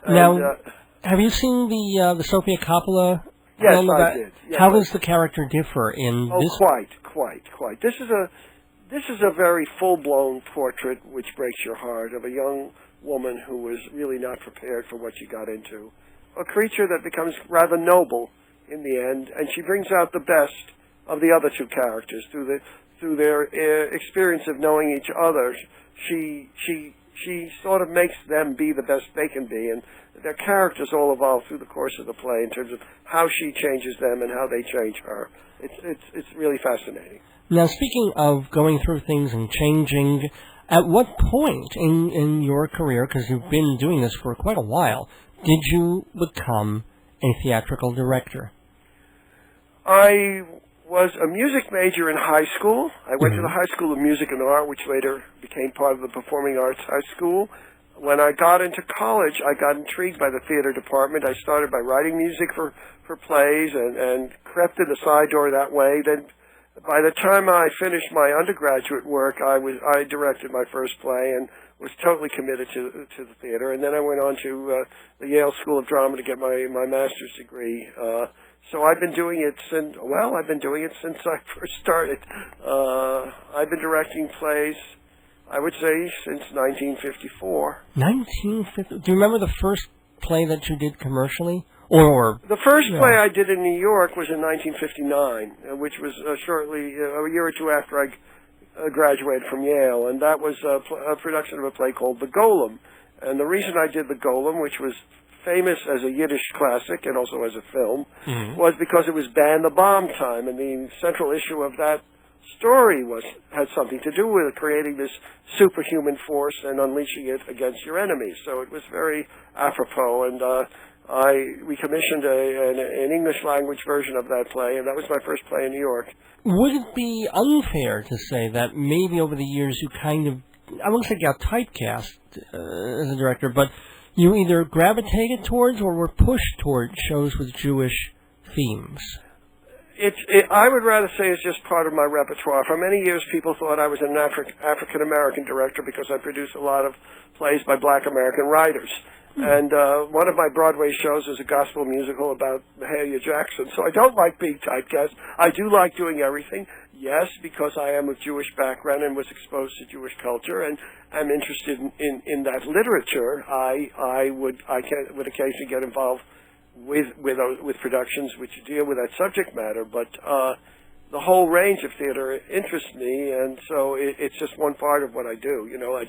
Speaker 6: And,
Speaker 1: now, have you seen the Sofia Coppola film?
Speaker 6: Yes, I did. Yes,
Speaker 1: how does the character differ in this?
Speaker 6: Oh, quite. This is a very full-blown portrait, which breaks your heart, of a young woman who was really not prepared for what she got into. A creature that becomes rather noble in the end, and she brings out the best of the other two characters through their experience of knowing each other. She sort of makes them be the best they can be, and their characters all evolve through the course of the play in terms of how she changes them and how they change her. It's really fascinating.
Speaker 1: Now, speaking of going through things and changing, at what point in your career, because you've been doing this for quite a while, did you become a theatrical director?
Speaker 6: I was a music major in high school. I went to the High School of Music and Art, which later became part of the Performing Arts High School. When I got into college, I got intrigued by the theater department. I started by writing music for plays and crept in the side door that way. Then by the time I finished my undergraduate work, I directed my first play and was totally committed to the theater. And then I went on to the Yale School of Drama to get my master's degree. So I've been doing it since I first started. I've been directing plays, I would say, since 1954.
Speaker 1: 1950? Do you remember the first play that you did commercially? Or
Speaker 6: the first play I did in New York was in 1959, which was shortly a year or two after I graduated from Yale, and that was a production of a play called The Golem. And the reason I did The Golem, which was famous as a Yiddish classic and also as a film, was because it was ban the bomb time, and the central issue of that story had something to do with creating this superhuman force and unleashing it against your enemies. So it was very apropos, and we commissioned an English language version of that play, and that was my first play in New York.
Speaker 1: Would it be unfair to say that maybe over the years you kind of, I won't say got typecast as a director, but you either gravitated towards or were pushed towards shows with Jewish themes?
Speaker 6: I would rather say it's just part of my repertoire. For many years, people thought I was an African-American director because I produced a lot of plays by black American writers. And one of my Broadway shows is a gospel musical about Mahalia Jackson. So I don't like being typecast. I do like doing everything. Yes, because I am of Jewish background and was exposed to Jewish culture and I'm interested in that literature. I would occasionally get involved with productions which deal with that subject matter, but the whole range of theater interests me, and so it's just one part of what I do. You know, I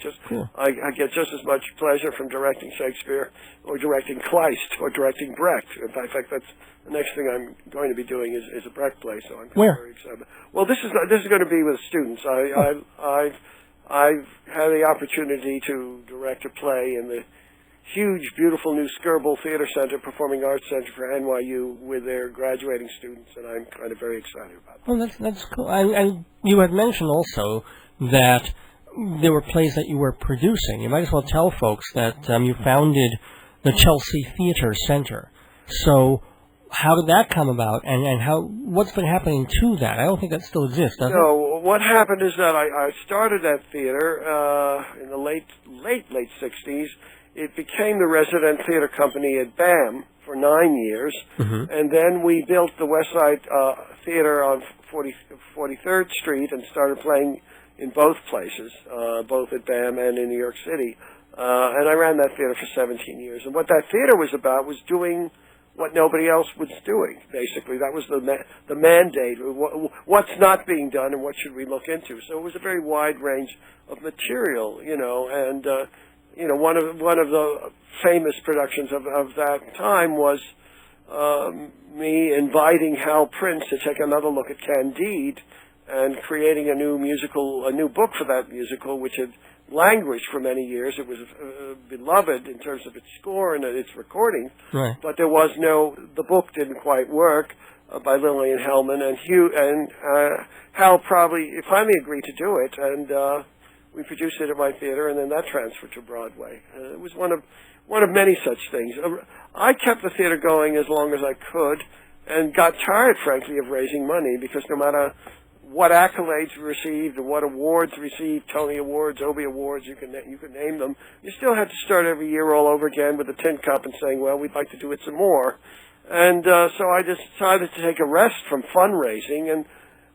Speaker 6: get just as much pleasure from directing Shakespeare or directing Kleist or directing Brecht. In fact, that's the next thing I'm going to be doing is a Brecht play. So I'm very excited. Well, this is going to be with students. I've had the opportunity to direct a play in the huge, beautiful new Skirball Theater Center, Performing Arts Center for NYU with their graduating students, and I'm kind of very excited about that.
Speaker 1: Well, that's cool. And you had mentioned also that there were plays that you were producing. You might as well tell folks that you founded the Chelsea Theater Center. So how did that come about, and what's been happening to that? I don't think that still exists, does it?
Speaker 6: No, what happened is that I started that theater in the late 60s. It became the resident theater company at BAM for 9 years, and then we built the West Side Theater on 43rd Street and started playing in both places, both at BAM and in New York City. And I ran that theater for 17 years. And what that theater was about was doing what nobody else was doing, basically. That was the mandate. What's not being done and what should we look into? So it was a very wide range of material, you know, and you know, one of the famous productions of that time was me inviting Hal Prince to take another look at Candide and creating a new book for that musical, which had languished for many years. It was beloved in terms of its score and its recording, but there was the book didn't quite work by Lillian Hellman, and Hal finally agreed to do it, and we produced it at my theater, and then that transferred to Broadway. It was one of many such things. I kept the theater going as long as I could, and got tired, frankly, of raising money, because no matter what accolades we received, or what awards received, Tony Awards, Obie Awards, you can name them, you still had to start every year all over again with a tin cup and saying, well, we'd like to do it some more. And so I decided to take a rest from fundraising, and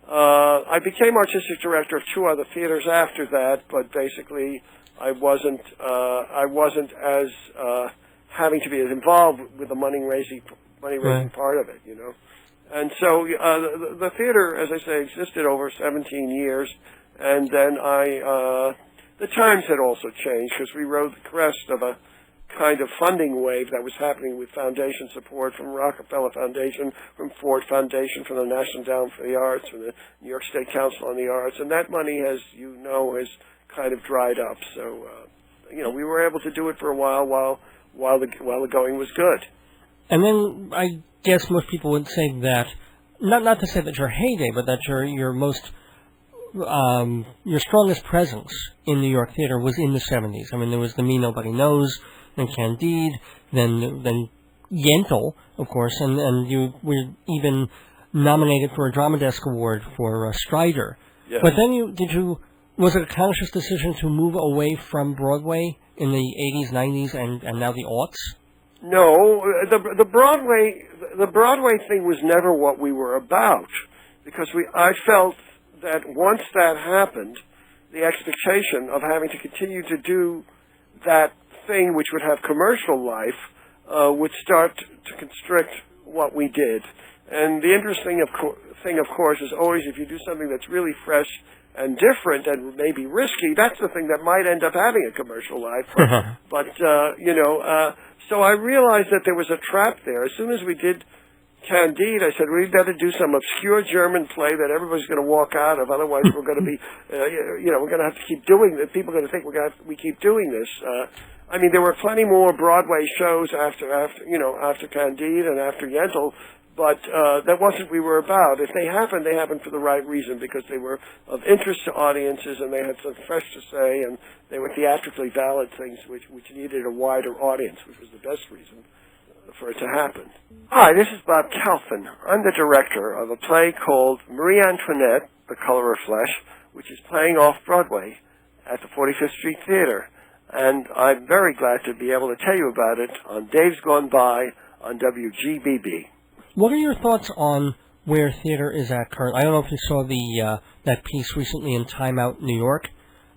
Speaker 6: I became artistic director of 2 other theaters after that, but basically I wasn't as having to be as involved with the money raising part of it, you know. And so the theater, as I say, existed over 17 years, and then the times had also changed, because we rode the crest of a kind of funding wave that was happening with foundation support from Rockefeller Foundation, from Ford Foundation, from the National Endowment for the Arts, from the New York State Council on the Arts, and that money, as you know, has kind of dried up. So, you know, we were able to do it for a while the going was good.
Speaker 1: And then I guess most people would say that, not to say that your heyday, but that your most your strongest presence in New York theater was in the 70s. I mean, there was the Me Nobody Knows, and Candide, then Yentl, of course, and you were even nominated for a Drama Desk Award for Strider.
Speaker 6: Yeah.
Speaker 1: But then was it a conscious decision to move away from Broadway in the 80s, 90s, and now the aughts?
Speaker 6: No, the Broadway thing was never what we were about, because I felt that once that happened, the expectation of having to continue to do that thing which would have commercial life would start to constrict what we did. And the interesting thing, of course, is always if you do something that's really fresh and different and maybe risky, that's the thing that might end up having a commercial life. But so I realized that there was a trap there. As soon as we did Candide, I said, we'd better do some obscure German play that everybody's going to walk out of. Otherwise, we're going to be, we're going to have to keep doing this. People are going to think we keep doing this. I mean, there were plenty more Broadway shows after Candide and after Yentl, but that wasn't what we were about. If they happened for the right reason, because they were of interest to audiences and they had something fresh to say, and they were theatrically valid things which needed a wider audience, which was the best reason for it to happen. Hi, this is Bob Kalfin. I'm the director of a play called Marie Antoinette, The Color of Flesh, which is playing off-Broadway at the 45th Street Theater. And I'm very glad to be able to tell you about it on Dave's Gone By on WGBB.
Speaker 1: What are your thoughts on where theater is at currently? I don't know if you saw that piece recently in Time Out New York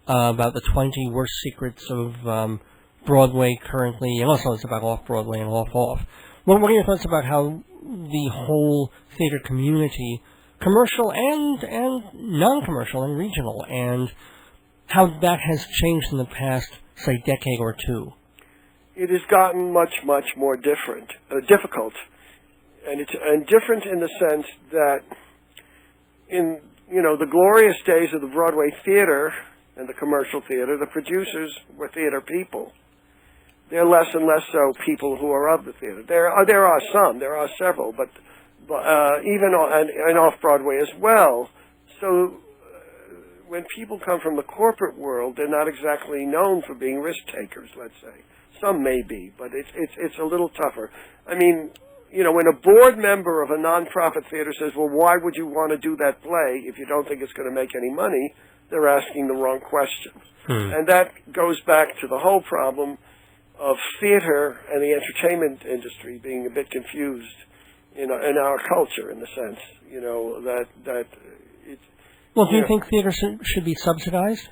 Speaker 1: about the 20 worst secrets of Broadway currently, and also it's about off-Broadway and off-off. What are your thoughts about how the whole theater community, commercial and non-commercial and regional, and how that has changed in the past, say, decade or two?
Speaker 6: It has gotten much, much more difficult. And it's different in the sense that in, the glorious days of the Broadway theater and the commercial theater, the producers were theater people. They're less and less so people who are of the theater. There are several, but even and off-Broadway as well. So when people come from the corporate world, they're not exactly known for being risk takers, let's say. Some may be, but it's a little tougher. I mean, when a board member of a nonprofit theater says, well, why would you want to do that play if you don't think it's going to make any money, they're asking the wrong question. And that goes back to the whole problem of theater and the entertainment industry being a bit confused in our culture, in the sense, that it's...
Speaker 1: Well, do you think theater should be subsidized?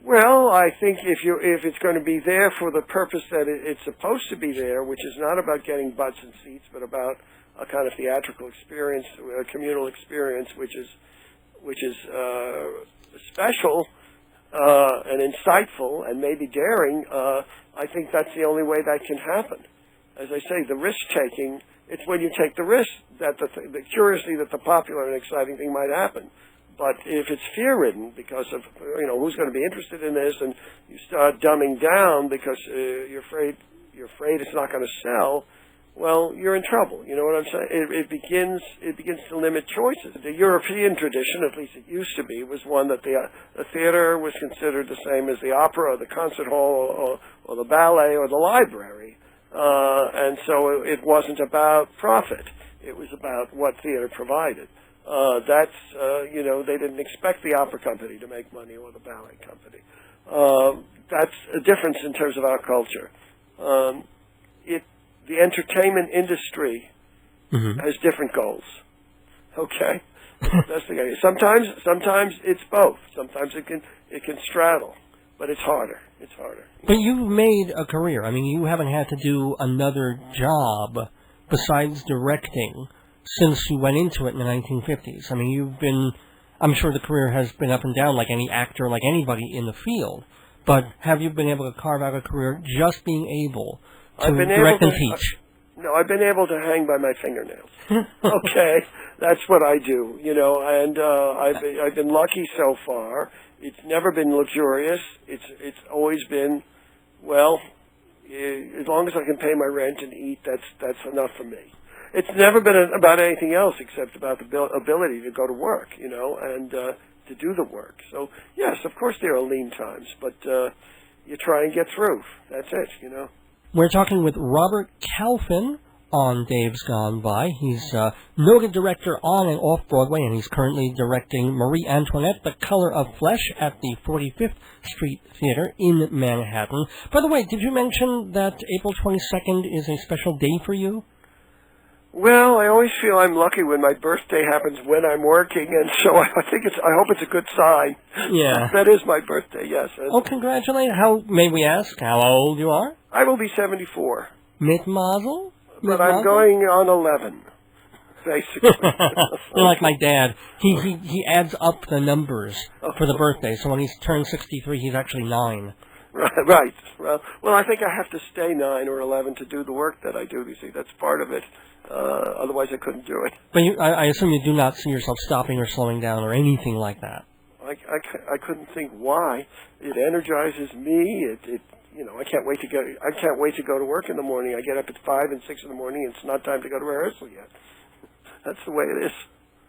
Speaker 6: Well, I think if it's going to be there for the purpose that it's supposed to be there, which is not about getting butts and seats, but about a kind of theatrical experience, a communal experience, which is special and insightful and maybe daring, I think that's the only way that can happen. As I say, the risk-taking, it's when you take the risk that curiously that the popular and exciting thing might happen. But if it's fear-ridden because of, who's going to be interested in this, and you start dumbing down because you're afraid it's not going to sell, well, you're in trouble. You know what I'm saying? It begins to limit choices. The European tradition, at least it used to be, was one that the theater was considered the same as the opera or the concert hall or the ballet or the library. And so it wasn't about profit. It was about what theater provided. They didn't expect the opera company to make money or the ballet company. That's a difference in terms of our culture. The entertainment industry has different goals. Okay? That's the idea. Sometimes it's both. Sometimes it can straddle, but it's harder. It's harder.
Speaker 1: But you've made a career. I mean, you haven't had to do another job besides directing since you went into it in the 1950s. I mean, I'm sure the career has been up and down like any actor, like anybody in the field. But have you been able to carve out a career just being able to direct and teach?
Speaker 6: No, I've been able to hang by my fingernails. Okay, that's what I do, and I've been lucky so far. It's never been luxurious. It's always been, well, as long as I can pay my rent and eat, that's enough for me. It's never been about anything else except about the ability to go to work, and to do the work. So, yes, of course there are lean times, but you try and get through. That's it,
Speaker 1: We're talking with Robert Kalfin on Dave's Gone By. He's a noted director on and off Broadway, and he's currently directing Marie Antoinette, The Color of Flesh at the 45th Street Theater in Manhattan. By the way, did you mention that April 22nd is a special day for you?
Speaker 6: Well, I always feel I'm lucky when my birthday happens when I'm working, and so I hope it's a good sign.
Speaker 1: Yeah.
Speaker 6: That is my birthday, yes.
Speaker 1: Oh, congratulations. May we ask how old you are?
Speaker 6: I will be 74.
Speaker 1: Mit Mazel?
Speaker 6: But I'm going on 11, basically.
Speaker 1: You're like my dad. He adds up the numbers for the birthday, so when he's turned 63, he's actually 9.
Speaker 6: Right. Well, I think I have to stay 9 or 11 to do the work that I do. You see, that's part of it. Otherwise, I couldn't do it.
Speaker 1: But I assume you do not see yourself stopping or slowing down or anything like that.
Speaker 6: I couldn't think why. It energizes me. I can't wait to go. I can't wait to go to work in the morning. I get up at 5 and 6 in the morning. It's not time to go to rehearsal yet. That's the way it is.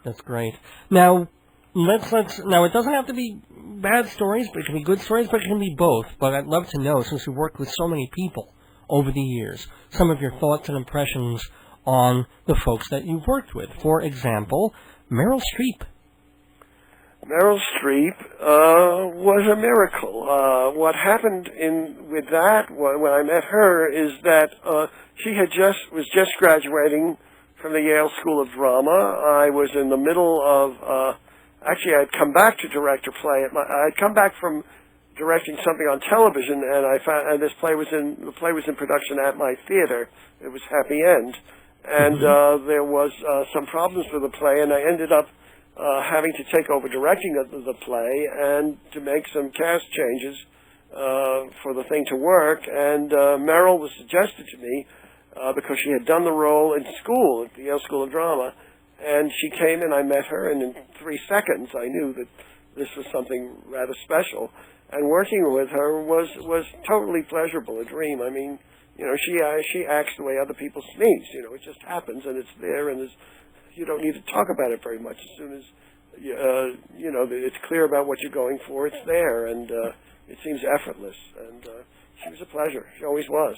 Speaker 1: That's great. Now, Now, it doesn't have to be bad stories, but it can be good stories, but it can be both. But I'd love to know, since you've worked with so many people over the years, some of your thoughts and impressions on the folks that you've worked with. For example, Meryl Streep.
Speaker 6: Meryl Streep was a miracle. What happened with that when I met her is that she was just graduating from the Yale School of Drama. I was in the middle of actually I'd come back to direct a play. I'd come back from directing something on television, and the play was in production at my theater. It was Happy End, and there was some problems with the play, and I ended up having to take over directing the play and to make some cast changes for the thing to work. And Meryl was suggested to me because she had done the role in school at the Yale School of Drama. And she came and I met her, and in 3 seconds I knew that this was something rather special. And working with her was totally pleasurable, a dream. I mean, she acts the way other people sneeze. It just happens, and it's there, and you don't need to talk about it very much. As soon as it's clear about what you're going for, it's there, and it seems effortless. And she was a pleasure. She always was.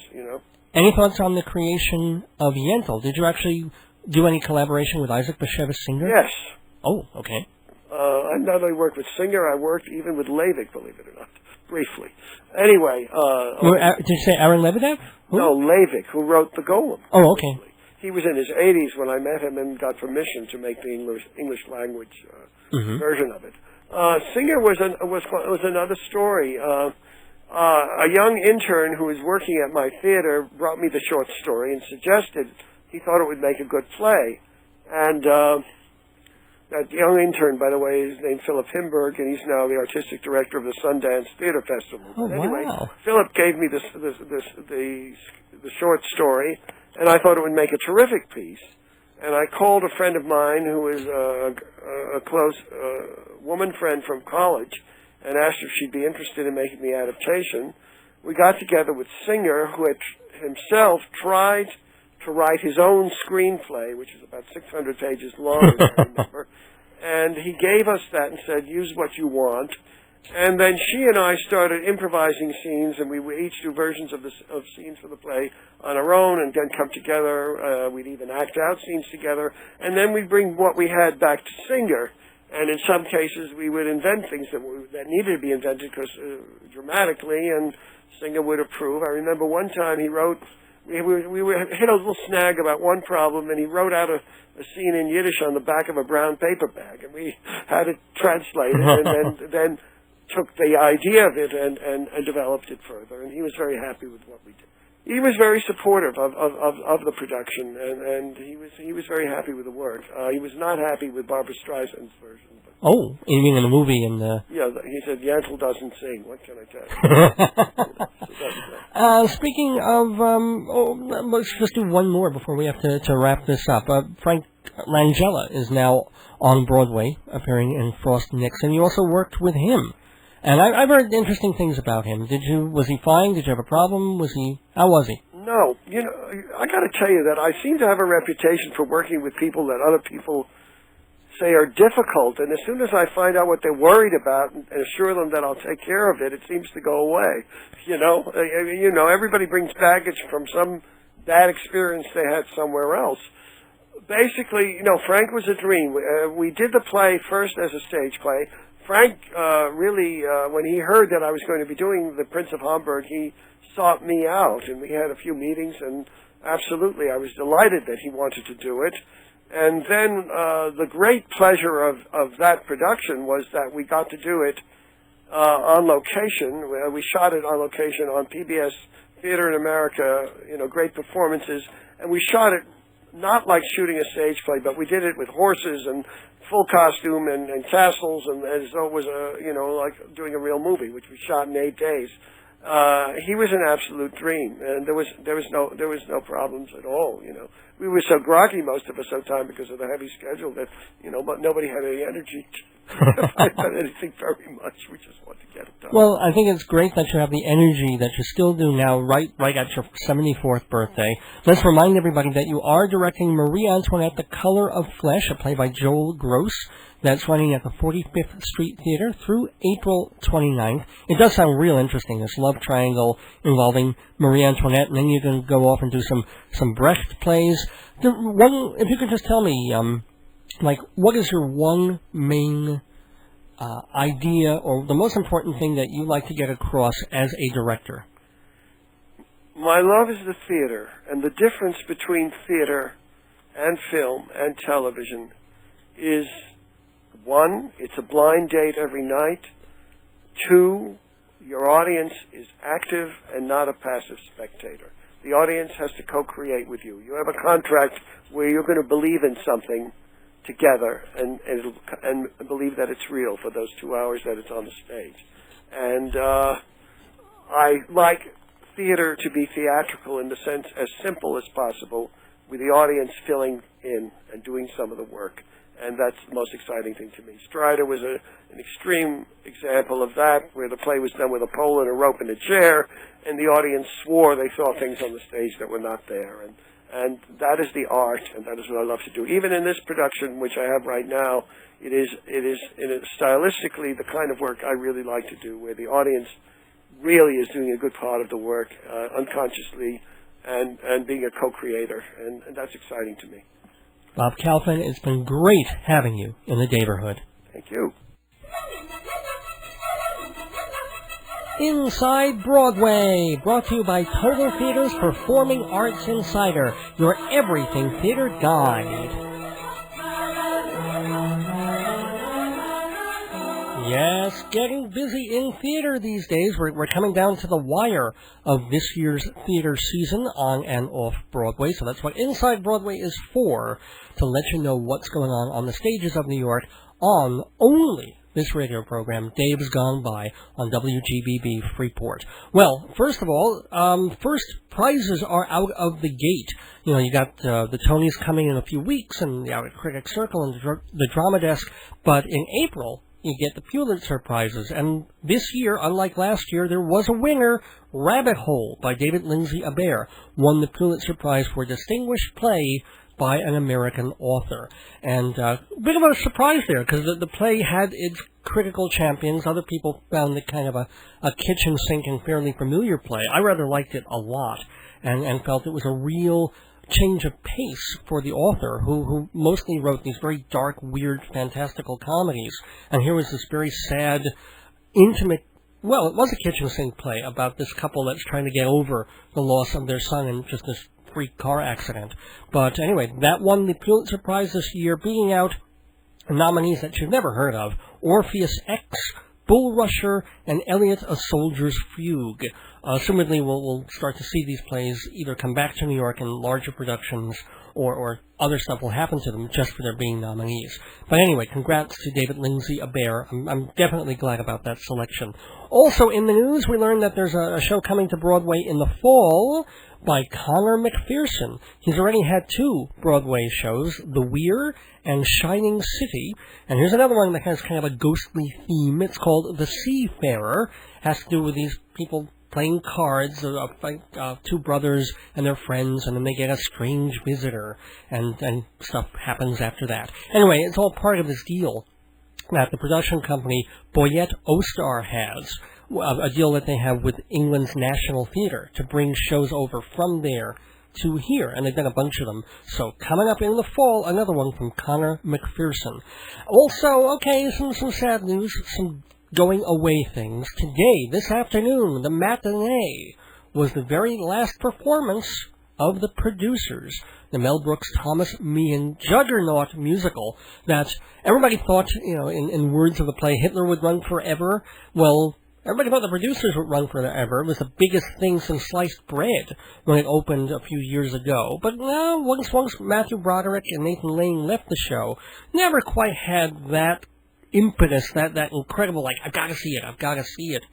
Speaker 1: Any thoughts on the creation of Yentl? Did you actually do any collaboration with Isaac Bashevis Singer?
Speaker 6: Yes.
Speaker 1: Oh, okay.
Speaker 6: I not only worked with Singer, I worked even with Levick, believe it or not, briefly. Anyway.
Speaker 1: Did you say Aaron Lebedev? Who?
Speaker 6: No, Levick, who wrote The Golem.
Speaker 1: Oh, okay.
Speaker 6: He was in his 80s when I met him and got permission to make the English language version of it. Singer was another story. A young intern who was working at my theater brought me the short story and suggested he thought it would make a good play. And that young intern, by the way, is named Philip Himberg, and he's now the artistic director of the Sundance Theater Festival.
Speaker 1: Oh,
Speaker 6: anyway,
Speaker 1: wow.
Speaker 6: Philip gave me the short story, and I thought it would make a terrific piece. And I called a friend of mine who is a close woman friend from college and asked if she'd be interested in making the adaptation. We got together with Singer, who had himself tried to write his own screenplay, which is about 600 pages long, I remember. And he gave us that and said, use what you want. And then she and I started improvising scenes, and we would each do versions of scenes for the play on our own, and then come together. We'd even act out scenes together. And then we'd bring what we had back to Singer. And in some cases, we would invent things that needed to be invented dramatically, and Singer would approve. I remember one time he wrote, we hit a little snag about one problem, and he wrote out a scene in Yiddish on the back of a brown paper bag, and we had it translated, and then took the idea of it and developed it further. And he was very happy with what we did. He was very supportive of the production, and he was very happy with the work. He was not happy with Barbra Streisand's version.
Speaker 1: Oh, you mean in the movie?
Speaker 6: Yeah, he said, Yentl doesn't sing. What can I tell you?
Speaker 1: Speaking of, let's just do one more before we have to wrap this up. Frank Langella is now on Broadway, appearing in Frost Nixon. You also worked with him. And I've heard interesting things about him. Was he fine? Did you have a problem? How was he?
Speaker 6: No. I got to tell you that I seem to have a reputation for working with people that other people say are difficult, and as soon as I find out what they're worried about and assure them that I'll take care of it, it seems to go away. Everybody brings baggage from some bad experience they had somewhere else. Basically, Frank was a dream. We did the play first as a stage play. Frank really, when he heard that I was going to be doing The Prince of Hamburg, he sought me out, and we had a few meetings, and absolutely, I was delighted that he wanted to do it. And then the great pleasure of that production was that we got to do it on location. We shot it on location on PBS theater in America, great performances, and we shot it not like shooting a stage play, but we did it with horses and full costume and castles, and as though it was like doing a real movie, which we shot in 8 days. He was an absolute dream, and there was no problems at all. We were so groggy most of us at the time because of the heavy schedule that but nobody had any energy to fight about anything very much. We just wanted to get it done.
Speaker 1: Well, I think it's great that you have the energy that you still do now, right at your 74th birthday. Let's remind everybody that you are directing Marie Antoinette: The Color of Flesh, a play by Joel Gross. That's running at the 45th Street Theater through April 29th. It does sound real interesting, this love triangle involving Marie Antoinette, and then you can go off and do some Brecht plays. If you could just tell me, what is your one main idea or the most important thing that you like to get across as a director?
Speaker 6: My love is the theater, and the difference between theater and film and television is, 1, it's a blind date every night. 2, your audience is active and not a passive spectator. The audience has to co-create with you. You have a contract where you're going to believe in something together and believe that it's real for those 2 hours that it's on the stage. And I like theater to be theatrical in the sense as simple as possible, with the audience filling in and doing some of the work. And that's the most exciting thing to me. Strider was an extreme example of that, where the play was done with a pole and a rope and a chair, and the audience swore they saw things on the stage that were not there. And that is the art, and that is what I love to do. Even in this production, which I have right now, it is stylistically the kind of work I really like to do, where the audience really is doing a good part of the work unconsciously and being a co-creator, and that's exciting to me.
Speaker 1: Bob Kalfin, it's been great having you in the neighborhood.
Speaker 6: Thank you.
Speaker 1: Inside Broadway, brought to you by Total Theater's Performing Arts Insider, your everything theater guide. Yes, getting busy in theater these days. We're coming down to the wire of this year's theater season on and off Broadway, so that's what Inside Broadway is for, to let you know what's going on the stages of New York on only this radio program, Dave's Gone By, on WGBB Freeport. Well, first of all, first prizes are out of the gate. You got the Tonys coming in a few weeks, and out at Critic Circle and the Drama Desk, but in April, you get the Pulitzer Prizes. And this year, unlike last year, there was a winner. Rabbit Hole by David Lindsay Abaire won the Pulitzer Prize for Distinguished Play by an American author. And a bit of a surprise there, because the play had its critical champions. Other people found it kind of a kitchen sink and fairly familiar play. I rather liked it a lot and felt it was a real change of pace for the author, who mostly wrote these very dark, weird, fantastical comedies. And here was this very sad, intimate, well, it was a kitchen sink play about this couple that's trying to get over the loss of their son in just this freak car accident. But anyway, that won the Pulitzer Prize this year, beating out nominees that you've never heard of: Orpheus X, Bull Rusher, and Elliot: A Soldier's Fugue. Assumedly, we'll start to see these plays either come back to New York in larger productions, or other stuff will happen to them just for their being nominees. But anyway, congrats to David Lindsay Abaire. I'm definitely glad about that selection. Also in the news, we learned that there's a show coming to Broadway in the fall by Connor McPherson. He's already had 2 Broadway shows, The Weir and Shining City. And here's another one that has kind of a ghostly theme. It's called The Seafarer. Has to do with these people playing cards, 2 brothers and their friends, and then they get a strange visitor, and stuff happens after that. Anyway, it's all part of this deal that the production company Boyette Ostar has, a deal that they have with England's National Theatre to bring shows over from there to here, and they've done a bunch of them. So coming up in the fall, another one from Connor McPherson. Also, okay, some sad news, some going away things. Today, this afternoon, the matinee was the very last performance of The Producers, the Mel Brooks, Thomas Meehan juggernaut musical that everybody thought, in words of the play, Hitler would run forever. Well, Everybody thought the producers would run forever. It was the biggest thing since sliced bread when it opened a few years ago. But now, once Matthew Broderick and Nathan Lane left the show, never quite had that impetus, that incredible, like, I've got to see it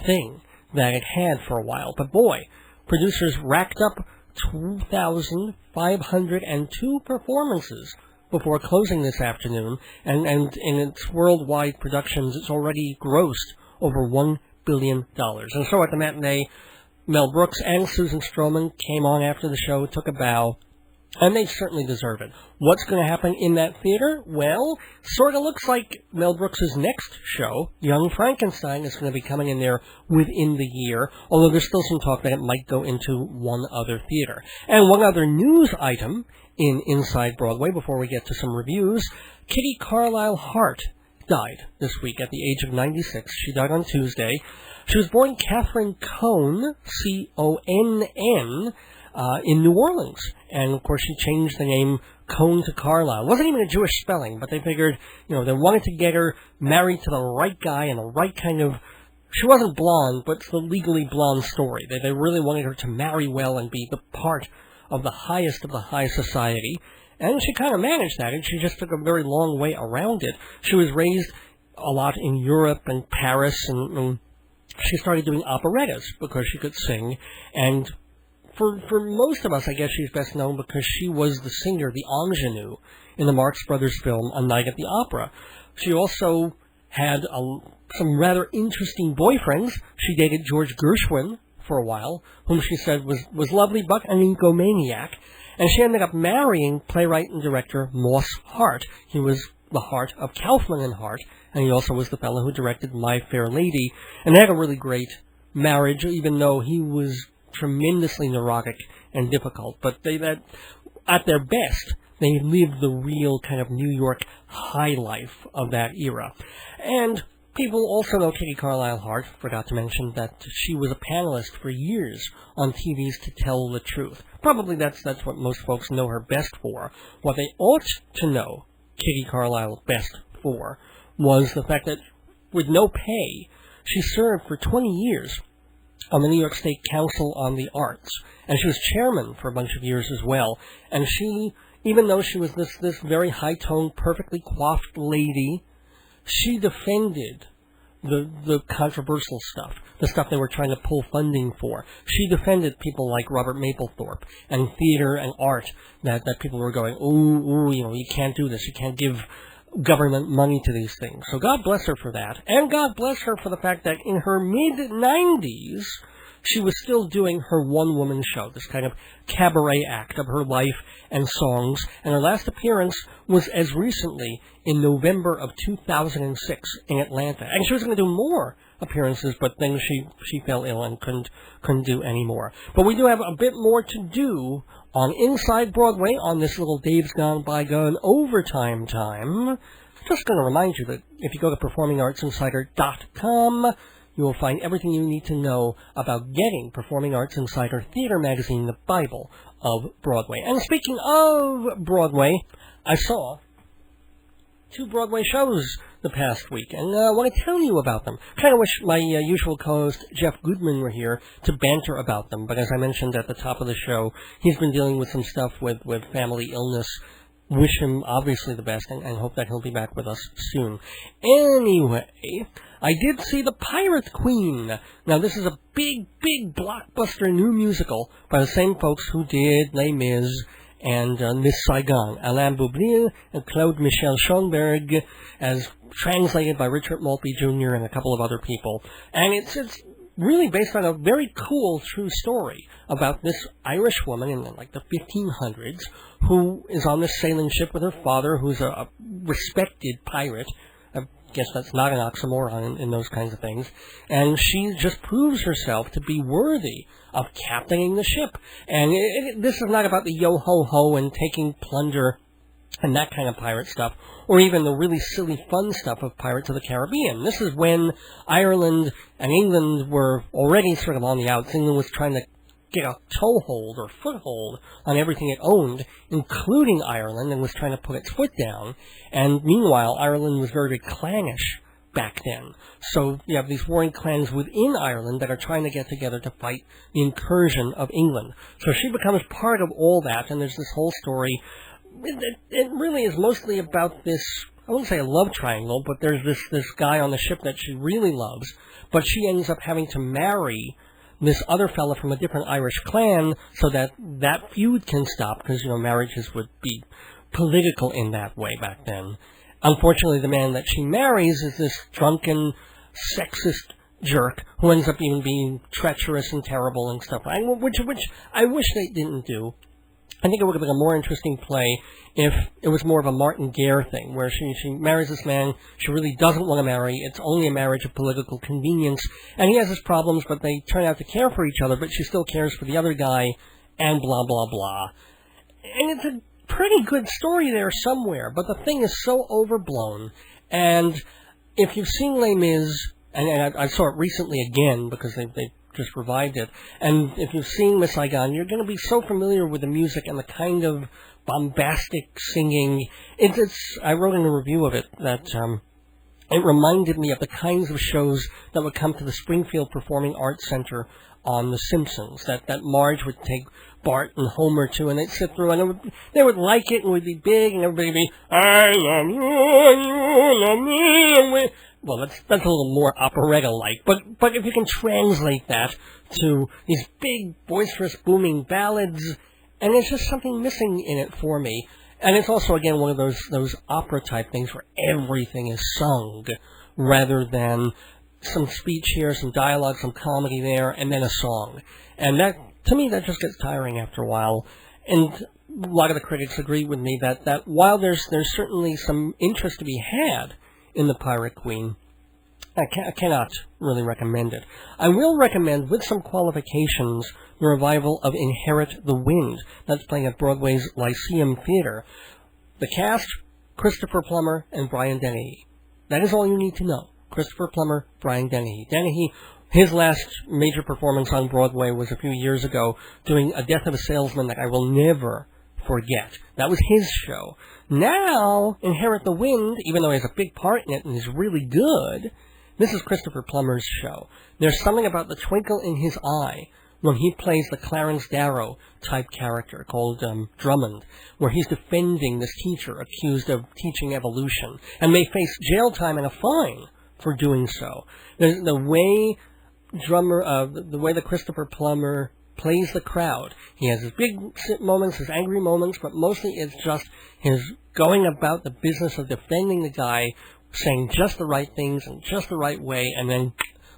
Speaker 1: thing that it had for a while. But boy, producers racked up 2,502 performances before closing this afternoon, and in its worldwide productions, it's already grossed over $1 billion. And so at the matinee, Mel Brooks and Susan Stroman came on after the show, took a bow, and they certainly deserve it. What's going to happen in that theater? Well, sort of looks like Mel Brooks' next show, Young Frankenstein, is going to be coming in there within the year, although there's still some talk that it might go into one other theater. And one other news item in Inside Broadway, before we get to some reviews, Kitty Carlisle Hart died this week at the age of 96. She died on Tuesday. She was born Catherine Cohn, C-O-N-N, in New Orleans. And, of course, she changed the name Cohn to Carlisle. It wasn't even a Jewish spelling, but they figured, they wanted to get her married to the right guy and the right kind of... She wasn't blonde, but it's the Legally Blonde story. They really wanted her to marry well and be the part of the highest of the high society. And she kind of managed that, and she just took a very long way around it. She was raised a lot in Europe and Paris, and she started doing operettas because she could sing. And for most of us, I guess she's best known because she was the singer, the ingenue, in the Marx Brothers film A Night at the Opera. She also had some rather interesting boyfriends. She dated George Gershwin for a while, whom she said was lovely but an egomaniac. And she ended up marrying playwright and director Moss Hart. He was the Hart of Kaufman and Hart, and he also was the fellow who directed My Fair Lady. And they had a really great marriage, even though he was tremendously neurotic and difficult. But at their best, they lived the real kind of New York high life of that era. And people also know Kitty Carlisle Hart. Forgot to mention that she was a panelist for years on TV's To Tell the Truth. Probably that's what most folks know her best for. What they ought to know Kitty Carlisle best for was the fact that with no pay, she served for 20 years on the New York State Council on the Arts. And she was chairman for a bunch of years as well. And she, even though she was this very high-toned, perfectly coiffed lady, she defended the controversial stuff, the stuff they were trying to pull funding for. She defended people like Robert Mapplethorpe and theater and art that people were going, ooh, you can't do this. You can't give government money to these things. So God bless her for that. And God bless her for the fact that in her mid-90s, she was still doing her one-woman show, this kind of cabaret act of her life and songs. And her last appearance was as recently in November of 2006 in Atlanta. And she was going to do more appearances, but then she fell ill and couldn't do any more. But we do have a bit more to do on Inside Broadway on this little Dave's Gone By Gone overtime time. Just going to remind you that if you go to performingartsinsider.com, you will find everything you need to know about getting Performing Arts Insider Theater Magazine, the Bible of Broadway. And speaking of Broadway, I saw 2 Broadway shows the past week, and I want to tell you about them. Kind of wish my usual co-host, Jeff Goodman, were here to banter about them, but as I mentioned at the top of the show, he's been dealing with some stuff with family illness. Wish him, obviously, the best, and hope that he'll be back with us soon. Anyway, I did see The Pirate Queen. Now, this is a big, big blockbuster new musical by the same folks who did Les Mis and Miss Saigon. Alain Boublil and Claude Michel Schoenberg, as translated by Richard Maltby Jr. and a couple of other people. And it's really based on a very cool true story about this Irish woman in like the 1500s who is on this sailing ship with her father, who's a respected pirate. I guess that's not an oxymoron in those kinds of things. And she just proves herself to be worthy of captaining the ship. And this is not about the yo-ho-ho and taking plunder and that kind of pirate stuff, or even the really silly fun stuff of Pirates of the Caribbean. This is when Ireland and England were already sort of on the outs. England was trying to get a toehold or foothold on everything it owned, including Ireland, and was trying to put its foot down. And meanwhile, Ireland was very, very clannish back then. So you have these warring clans within Ireland that are trying to get together to fight the incursion of England. So she becomes part of all that, and there's this whole story. It really is mostly about this, I wouldn't say a love triangle, but there's this guy on the ship that she really loves, but she ends up having to marry this other fella from a different Irish clan so that that feud can stop, because, marriages would be political in that way back then. Unfortunately, the man that she marries is this drunken, sexist jerk who ends up even being treacherous and terrible and stuff, which I wish they didn't do. I think it would have been a more interesting play if it was more of a Martin Gare thing, where she marries this man she really doesn't want to marry. It's only a marriage of political convenience, and he has his problems, but they turn out to care for each other, but she still cares for the other guy, and blah, blah, blah. And it's a pretty good story there somewhere, but the thing is so overblown. And if you've seen Les Mis, and I saw it recently again because they just revived it, and if you've seen Miss Saigon, you're going to be so familiar with the music and the kind of bombastic singing. I wrote in a review of it that it reminded me of the kinds of shows that would come to the Springfield Performing Arts Center on The Simpsons, that Marge would take Bart and Homer to, and they'd sit through, and they would like it, and it would be big, and everybody would be, I love you, and you love me, and we... Well, that's a little more operetta-like, but if you can translate that to these big, boisterous, booming ballads, and there's just something missing in it for me. And it's also, again, one of those opera-type things where everything is sung, rather than some speech here, some dialogue, some comedy there, and then a song. And that, to me, that just gets tiring after a while. And a lot of the critics agree with me that while there's certainly some interest to be had in The Pirate Queen, I cannot really recommend it. I will recommend, with some qualifications, the revival of Inherit the Wind. That's playing at Broadway's Lyceum Theater. The cast, Christopher Plummer and Brian Dennehy. That is all you need to know. Christopher Plummer, Brian Dennehy. Dennehy, his last major performance on Broadway was a few years ago, doing A Death of a Salesman that I will never forget. That was his show. Now, Inherit the Wind, even though he has a big part in it and is really good, this is Christopher Plummer's show. There's something about the twinkle in his eye when he plays the Clarence Darrow type character called Drummond, where he's defending this teacher accused of teaching evolution and may face jail time and a fine for doing so. The way that Christopher Plummer plays the crowd. He has his big moments, his angry moments, but mostly it's just his going about the business of defending the guy, saying just the right things in just the right way, and then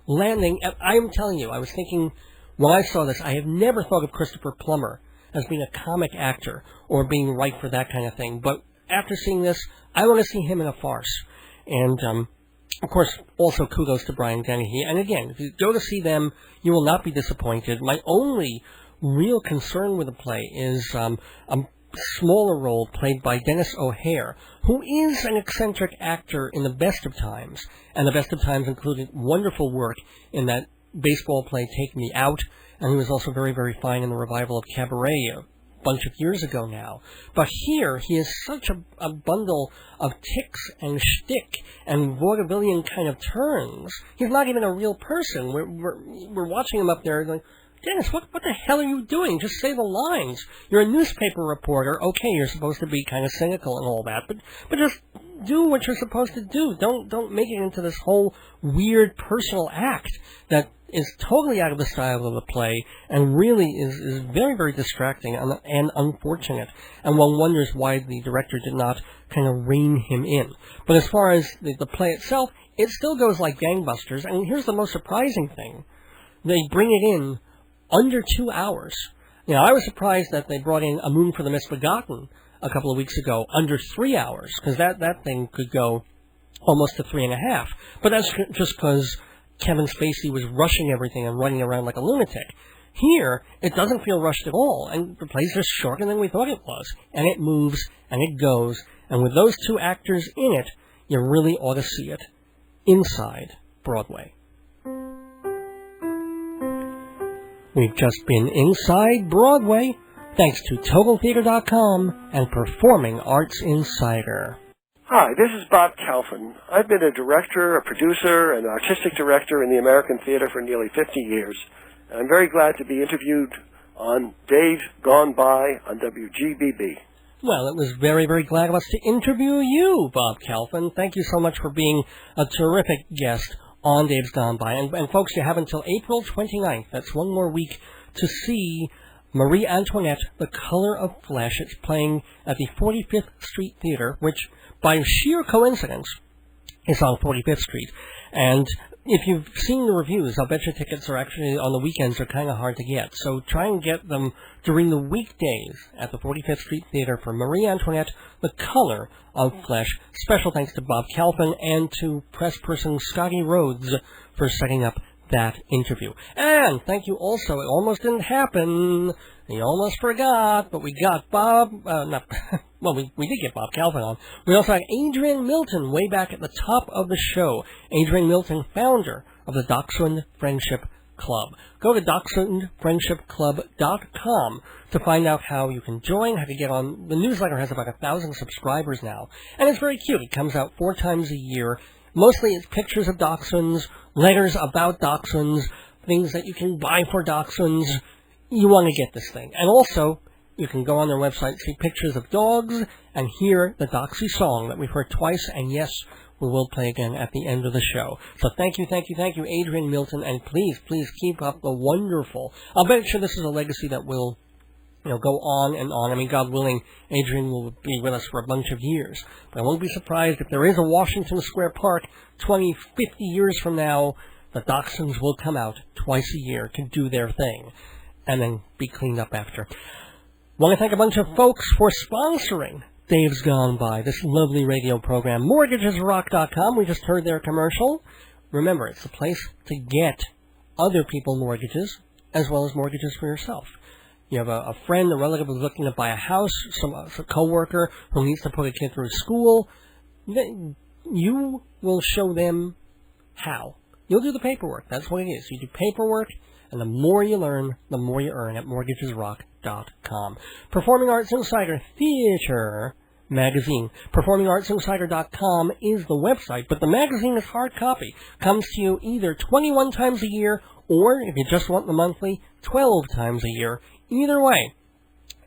Speaker 1: landing. I'm telling you, I was thinking, when I saw this, I have never thought of Christopher Plummer as being a comic actor or being right for that kind of thing. But after seeing this, I want to see him in a farce. And, of course, also kudos to Brian Dennehy. And again, if you go to see them, you will not be disappointed. My only real concern with the play is a smaller role played by Dennis O'Hare, who is an eccentric actor in the best of times. And the best of times included wonderful work in that baseball play Take Me Out, and he was also very, very fine in the revival of Cabaret a bunch of years ago now. But here, he is such a bundle of tics and shtick and vaudevillian kind of turns. He's not even a real person. We're watching him up there going, Dennis, what the hell are you doing? Just say the lines. You're a newspaper reporter. Okay, you're supposed to be kind of cynical and all that, but just do what you're supposed to do. Don't make it into this whole weird personal act that is totally out of the style of the play and really is very, very distracting and unfortunate. And one wonders why the director did not kind of rein him in. But as far as the play itself, it still goes like gangbusters. And here's the most surprising thing. They bring it in under 2 hours. You know, I was surprised that they brought in A Moon for the Misbegotten a couple of weeks ago under 3 hours, because that thing could go almost to 3.5. But that's just because Kevin Spacey was rushing everything and running around like a lunatic. Here, it doesn't feel rushed at all, and the play's just shorter than we thought it was. And it moves, and it goes, and with those two actors in it, you really ought to see it. Inside Broadway. We've just been inside Broadway, thanks to TotalTheater.com and Performing Arts Insider.
Speaker 6: Hi, this is Bob Kalfin. I've been a director, a producer, and artistic director in the American theater for nearly 50 years. And I'm very glad to be interviewed on Days Gone By on WGBB.
Speaker 1: Well, it was very, very glad of us to interview you, Bob Kalfin. Thank you so much for being a terrific guest on Dave's Gone By. And folks, you have until April 29th, that's one more week, to see Marie Antoinette, The Color of Flesh. It's playing at the 45th Street Theater, which, by sheer coincidence, is on 45th Street. And if you've seen the reviews, I'll bet your tickets are actually on the weekends are kind of hard to get. So try and get them during the weekdays at the 45th Street Theater for Marie Antoinette, The Color of Flesh. Special thanks to Bob Kalfin and to press person Scotty Rhodes for setting up that interview. And thank you also, it almost didn't happen. We almost forgot, but we got Bob, we did get Bob Kalfin on. We also had Adrian Milton way back at the top of the show. Adrian Milton, founder of the Dachshund Friendship Club. Go to dachshundfriendshipclub.com to find out how you can join, how to get on. The newsletter has about 1,000 subscribers now, and it's very cute. It comes out 4 times a year. Mostly it's pictures of dachshunds, letters about dachshunds, things that you can buy for dachshunds. You want to get this thing. And also, you can go on their website, see pictures of dogs, and hear the DOXIE song that we've heard twice, and yes, we will play again at the end of the show. So thank you, Adrian Milton, and please keep up the wonderful. I'll bet sure this is a legacy that will go on and on. I mean, God willing, Adrian will be with us for a bunch of years. But I won't be surprised if there is a Washington Square Park 20, 50 years from now, the dachshunds will come out twice a year to do their thing and then be cleaned up after. Want to thank a bunch of folks for sponsoring Dave's Gone By, this lovely radio program. MortgagesRock.com, we just heard their commercial. Remember, it's the place to get other people mortgages as well as mortgages for yourself. You have a friend, a relative who's looking to buy a house, a coworker who needs to put a kid through school. You will show them how. You'll do the paperwork. That's what it is. You do paperwork, and the more you learn, the more you earn at mortgagesrock.com. Performing Arts Insider Theater Magazine. PerformingArtsInsider.com is the website, but the magazine is hard copy. Comes to you either 21 times a year, or, if you just want the monthly, 12 times a year. Either way,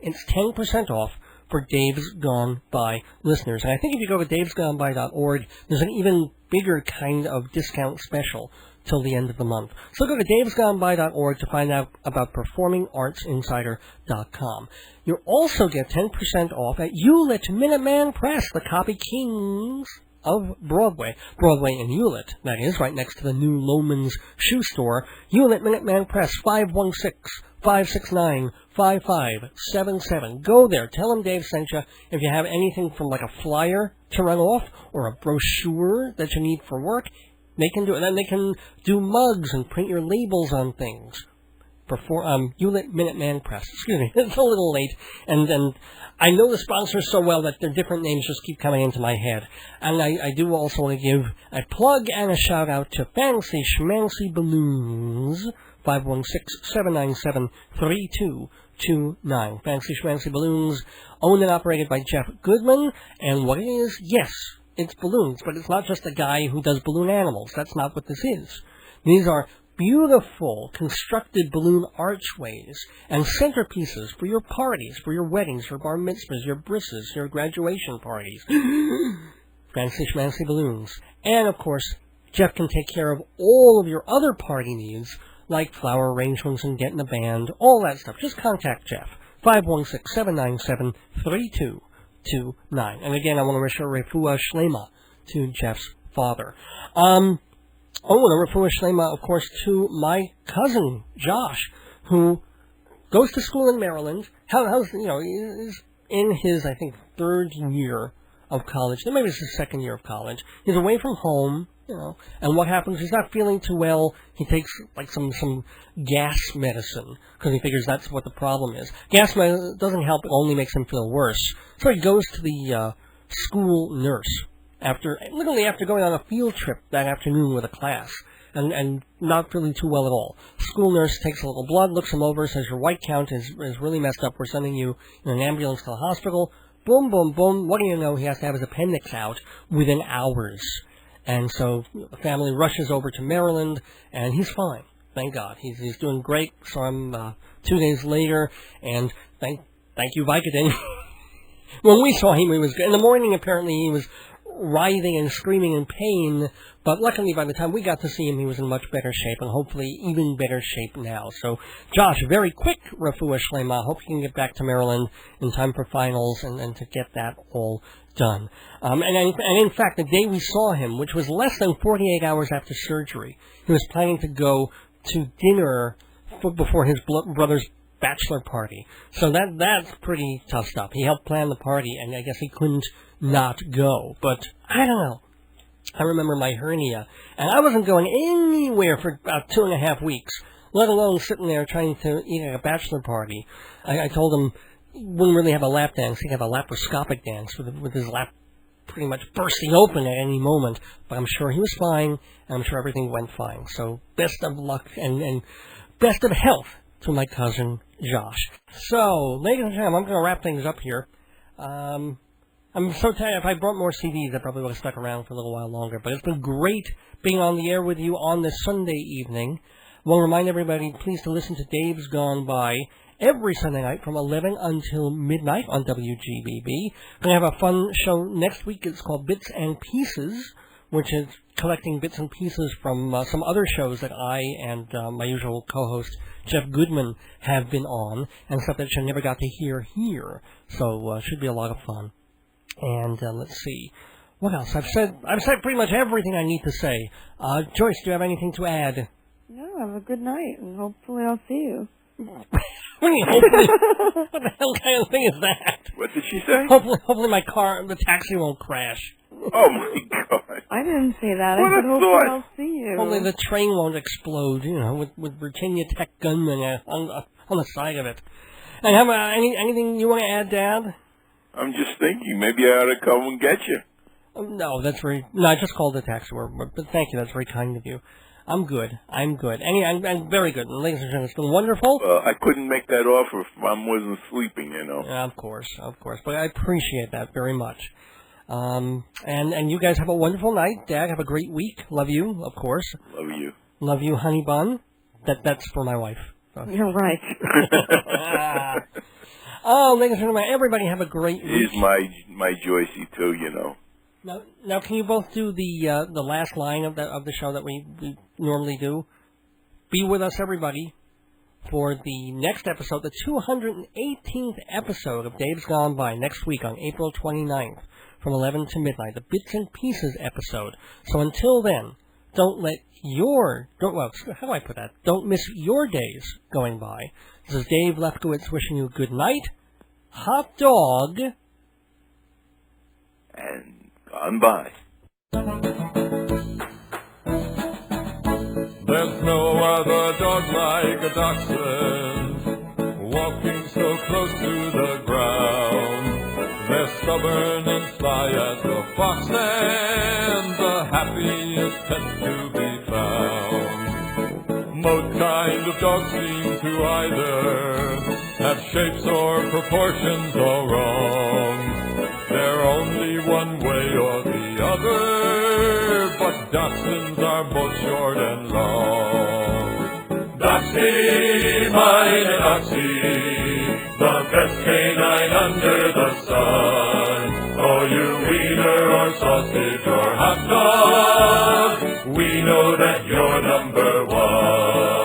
Speaker 1: it's 10% off for Dave's Gone By listeners. And I think if you go to davesgoneby.org, there's an even bigger kind of discount special till the end of the month. So go to davesgoneby.org to find out about performingartsinsider.com. You'll also get 10% off at Hewlett Minuteman Press, the copy kings of Broadway. Broadway in Hewlett, that is, right next to the new Loman's shoe store. Hewlett Minuteman Press, 516-569-5577. Go there. Tell them Dave sent you. If you have anything from like a flyer to run off or a brochure that you need for work, they can do it. Then they can do mugs and print your labels on things. Hewlett Minuteman Press. Excuse me, it's a little late. And I know the sponsors so well that their different names just keep coming into my head. And I do also want to give a plug and a shout out to Fancy Schmancy Balloons. 516-797-3229. Fancy Schmancy Balloons, owned and operated by Jeff Goodman. And what it is, yes, it's balloons, but it's not just a guy who does balloon animals. That's not what this is. These are beautiful, constructed balloon archways and centerpieces for your parties, for your weddings, your bar mitzvahs, your brisses, your graduation parties. Fancy Schmancy Balloons. And, of course, Jeff can take care of all of your other party needs, like flower arrangements and getting a band, all that stuff. Just contact Jeff. 516-797-3229. And again, I want to wish a refuah shlema to Jeff's father. And a refuah shlema, of course, to my cousin, Josh, who goes to school in Maryland. He's in his, I think, 3rd year of college. Maybe it's his 2nd year of college. He's away from home. And what happens, he's not feeling too well. He takes, like, some gas medicine, because he figures that's what the problem is. Gas medicine doesn't help, it only makes him feel worse. So he goes to the school nurse, literally after going on a field trip that afternoon with a class, and not feeling too well at all. School nurse takes a little blood, looks him over, says, your white count is really messed up. We're sending you in an ambulance to the hospital. boom, boom, boom. What do you know? He has to have his appendix out within hours. And so the family rushes over to Maryland, and he's fine. Thank God. He's doing great. Saw him 2 days later, and thank you, Vicodin. When we saw him, he was good. In the morning, apparently, he was writhing and screaming in pain, but luckily by the time we got to see him, he was in much better shape, and hopefully even better shape now. So, Josh, very quick refuah shlema. Hope you can get back to Maryland in time for finals and to get that all done. And in fact, the day we saw him, which was less than 48 hours after surgery, he was planning to go to dinner before his brother's bachelor party. So that's pretty tough stuff. He helped plan the party, and I guess he couldn't not go. But I don't know. I remember my hernia, and I wasn't going anywhere for about 2.5 weeks, let alone sitting there trying to eat at a bachelor party. I told him he wouldn't really have a lap dance. He'd have a laparoscopic dance with his lap pretty much bursting open at any moment. But I'm sure he was fine, and I'm sure everything went fine. So best of luck and best of health to my cousin Josh. So, ladies and gentlemen, I'm going to wrap things up here. I'm so tired. If I brought more CDs, I probably would have stuck around for a little while longer. But it's been great being on the air with you on this Sunday evening. I want to remind everybody, please, to listen to Dave's Gone By every Sunday night from 11 until midnight on WGBB. We're going to have a fun show next week. It's called Bits and Pieces, which is collecting bits and pieces from some other shows that I and my usual co-host, Jeff Goodman, have been on, and stuff that you never got to hear here. So should be a lot of fun. And let's see. What else? I've said pretty much everything I need to say. Joyce, do you have anything to add?
Speaker 7: No, have a good night, and hopefully I'll see you.
Speaker 1: What do you mean, hopefully? What the hell kind of thing is that?
Speaker 3: What did she say?
Speaker 1: Hopefully my car, the taxi won't crash.
Speaker 3: Oh, my God.
Speaker 7: I didn't say that.
Speaker 3: What
Speaker 7: I said
Speaker 3: a
Speaker 7: hopefully
Speaker 3: thought.
Speaker 7: I'll see you.
Speaker 1: Hopefully the train won't explode, with Virginia Tech gunmen on the side of it. And have anything you want to add, Dad?
Speaker 3: I'm just thinking, maybe I ought to come and get you.
Speaker 1: No, I just called the taxi, but thank you, that's very kind of you. I'm good. I'm very good. And ladies and gentlemen, it's been wonderful.
Speaker 3: I couldn't make that offer if I wasn't sleeping,
Speaker 1: Of course. But I appreciate that very much. And you guys have a wonderful night. Dad, have a great week. Love you, of course.
Speaker 3: Love you.
Speaker 1: Love you, honey bun. That's for my wife. So.
Speaker 7: You're right.
Speaker 1: Oh, ladies and gentlemen, everybody have a great week.
Speaker 3: He's my Joycey too,
Speaker 1: Now, can you both do the last line of the show that we normally do? Be with us, everybody, for the next episode, the 218th episode of Dave's Gone By, next week on April 29th, from 11 to midnight, the Bits and Pieces episode. So until then, don't miss your days going by. This is Dave Lefkowitz wishing you good night, hot dog,
Speaker 3: and gone by.
Speaker 8: There's no other dog like a dachshund, walking so close to the ground. They're stubborn and sly as the fox, and the happiest pets to be found. Most kind of dogs seem to either have shapes or proportions all wrong. They're only one way or the other, but dachshunds are both short and long. Doxie, meine Doxie, the best canine under the sun. Oh, you wiener or sausage or hot dog, we know that you're number one.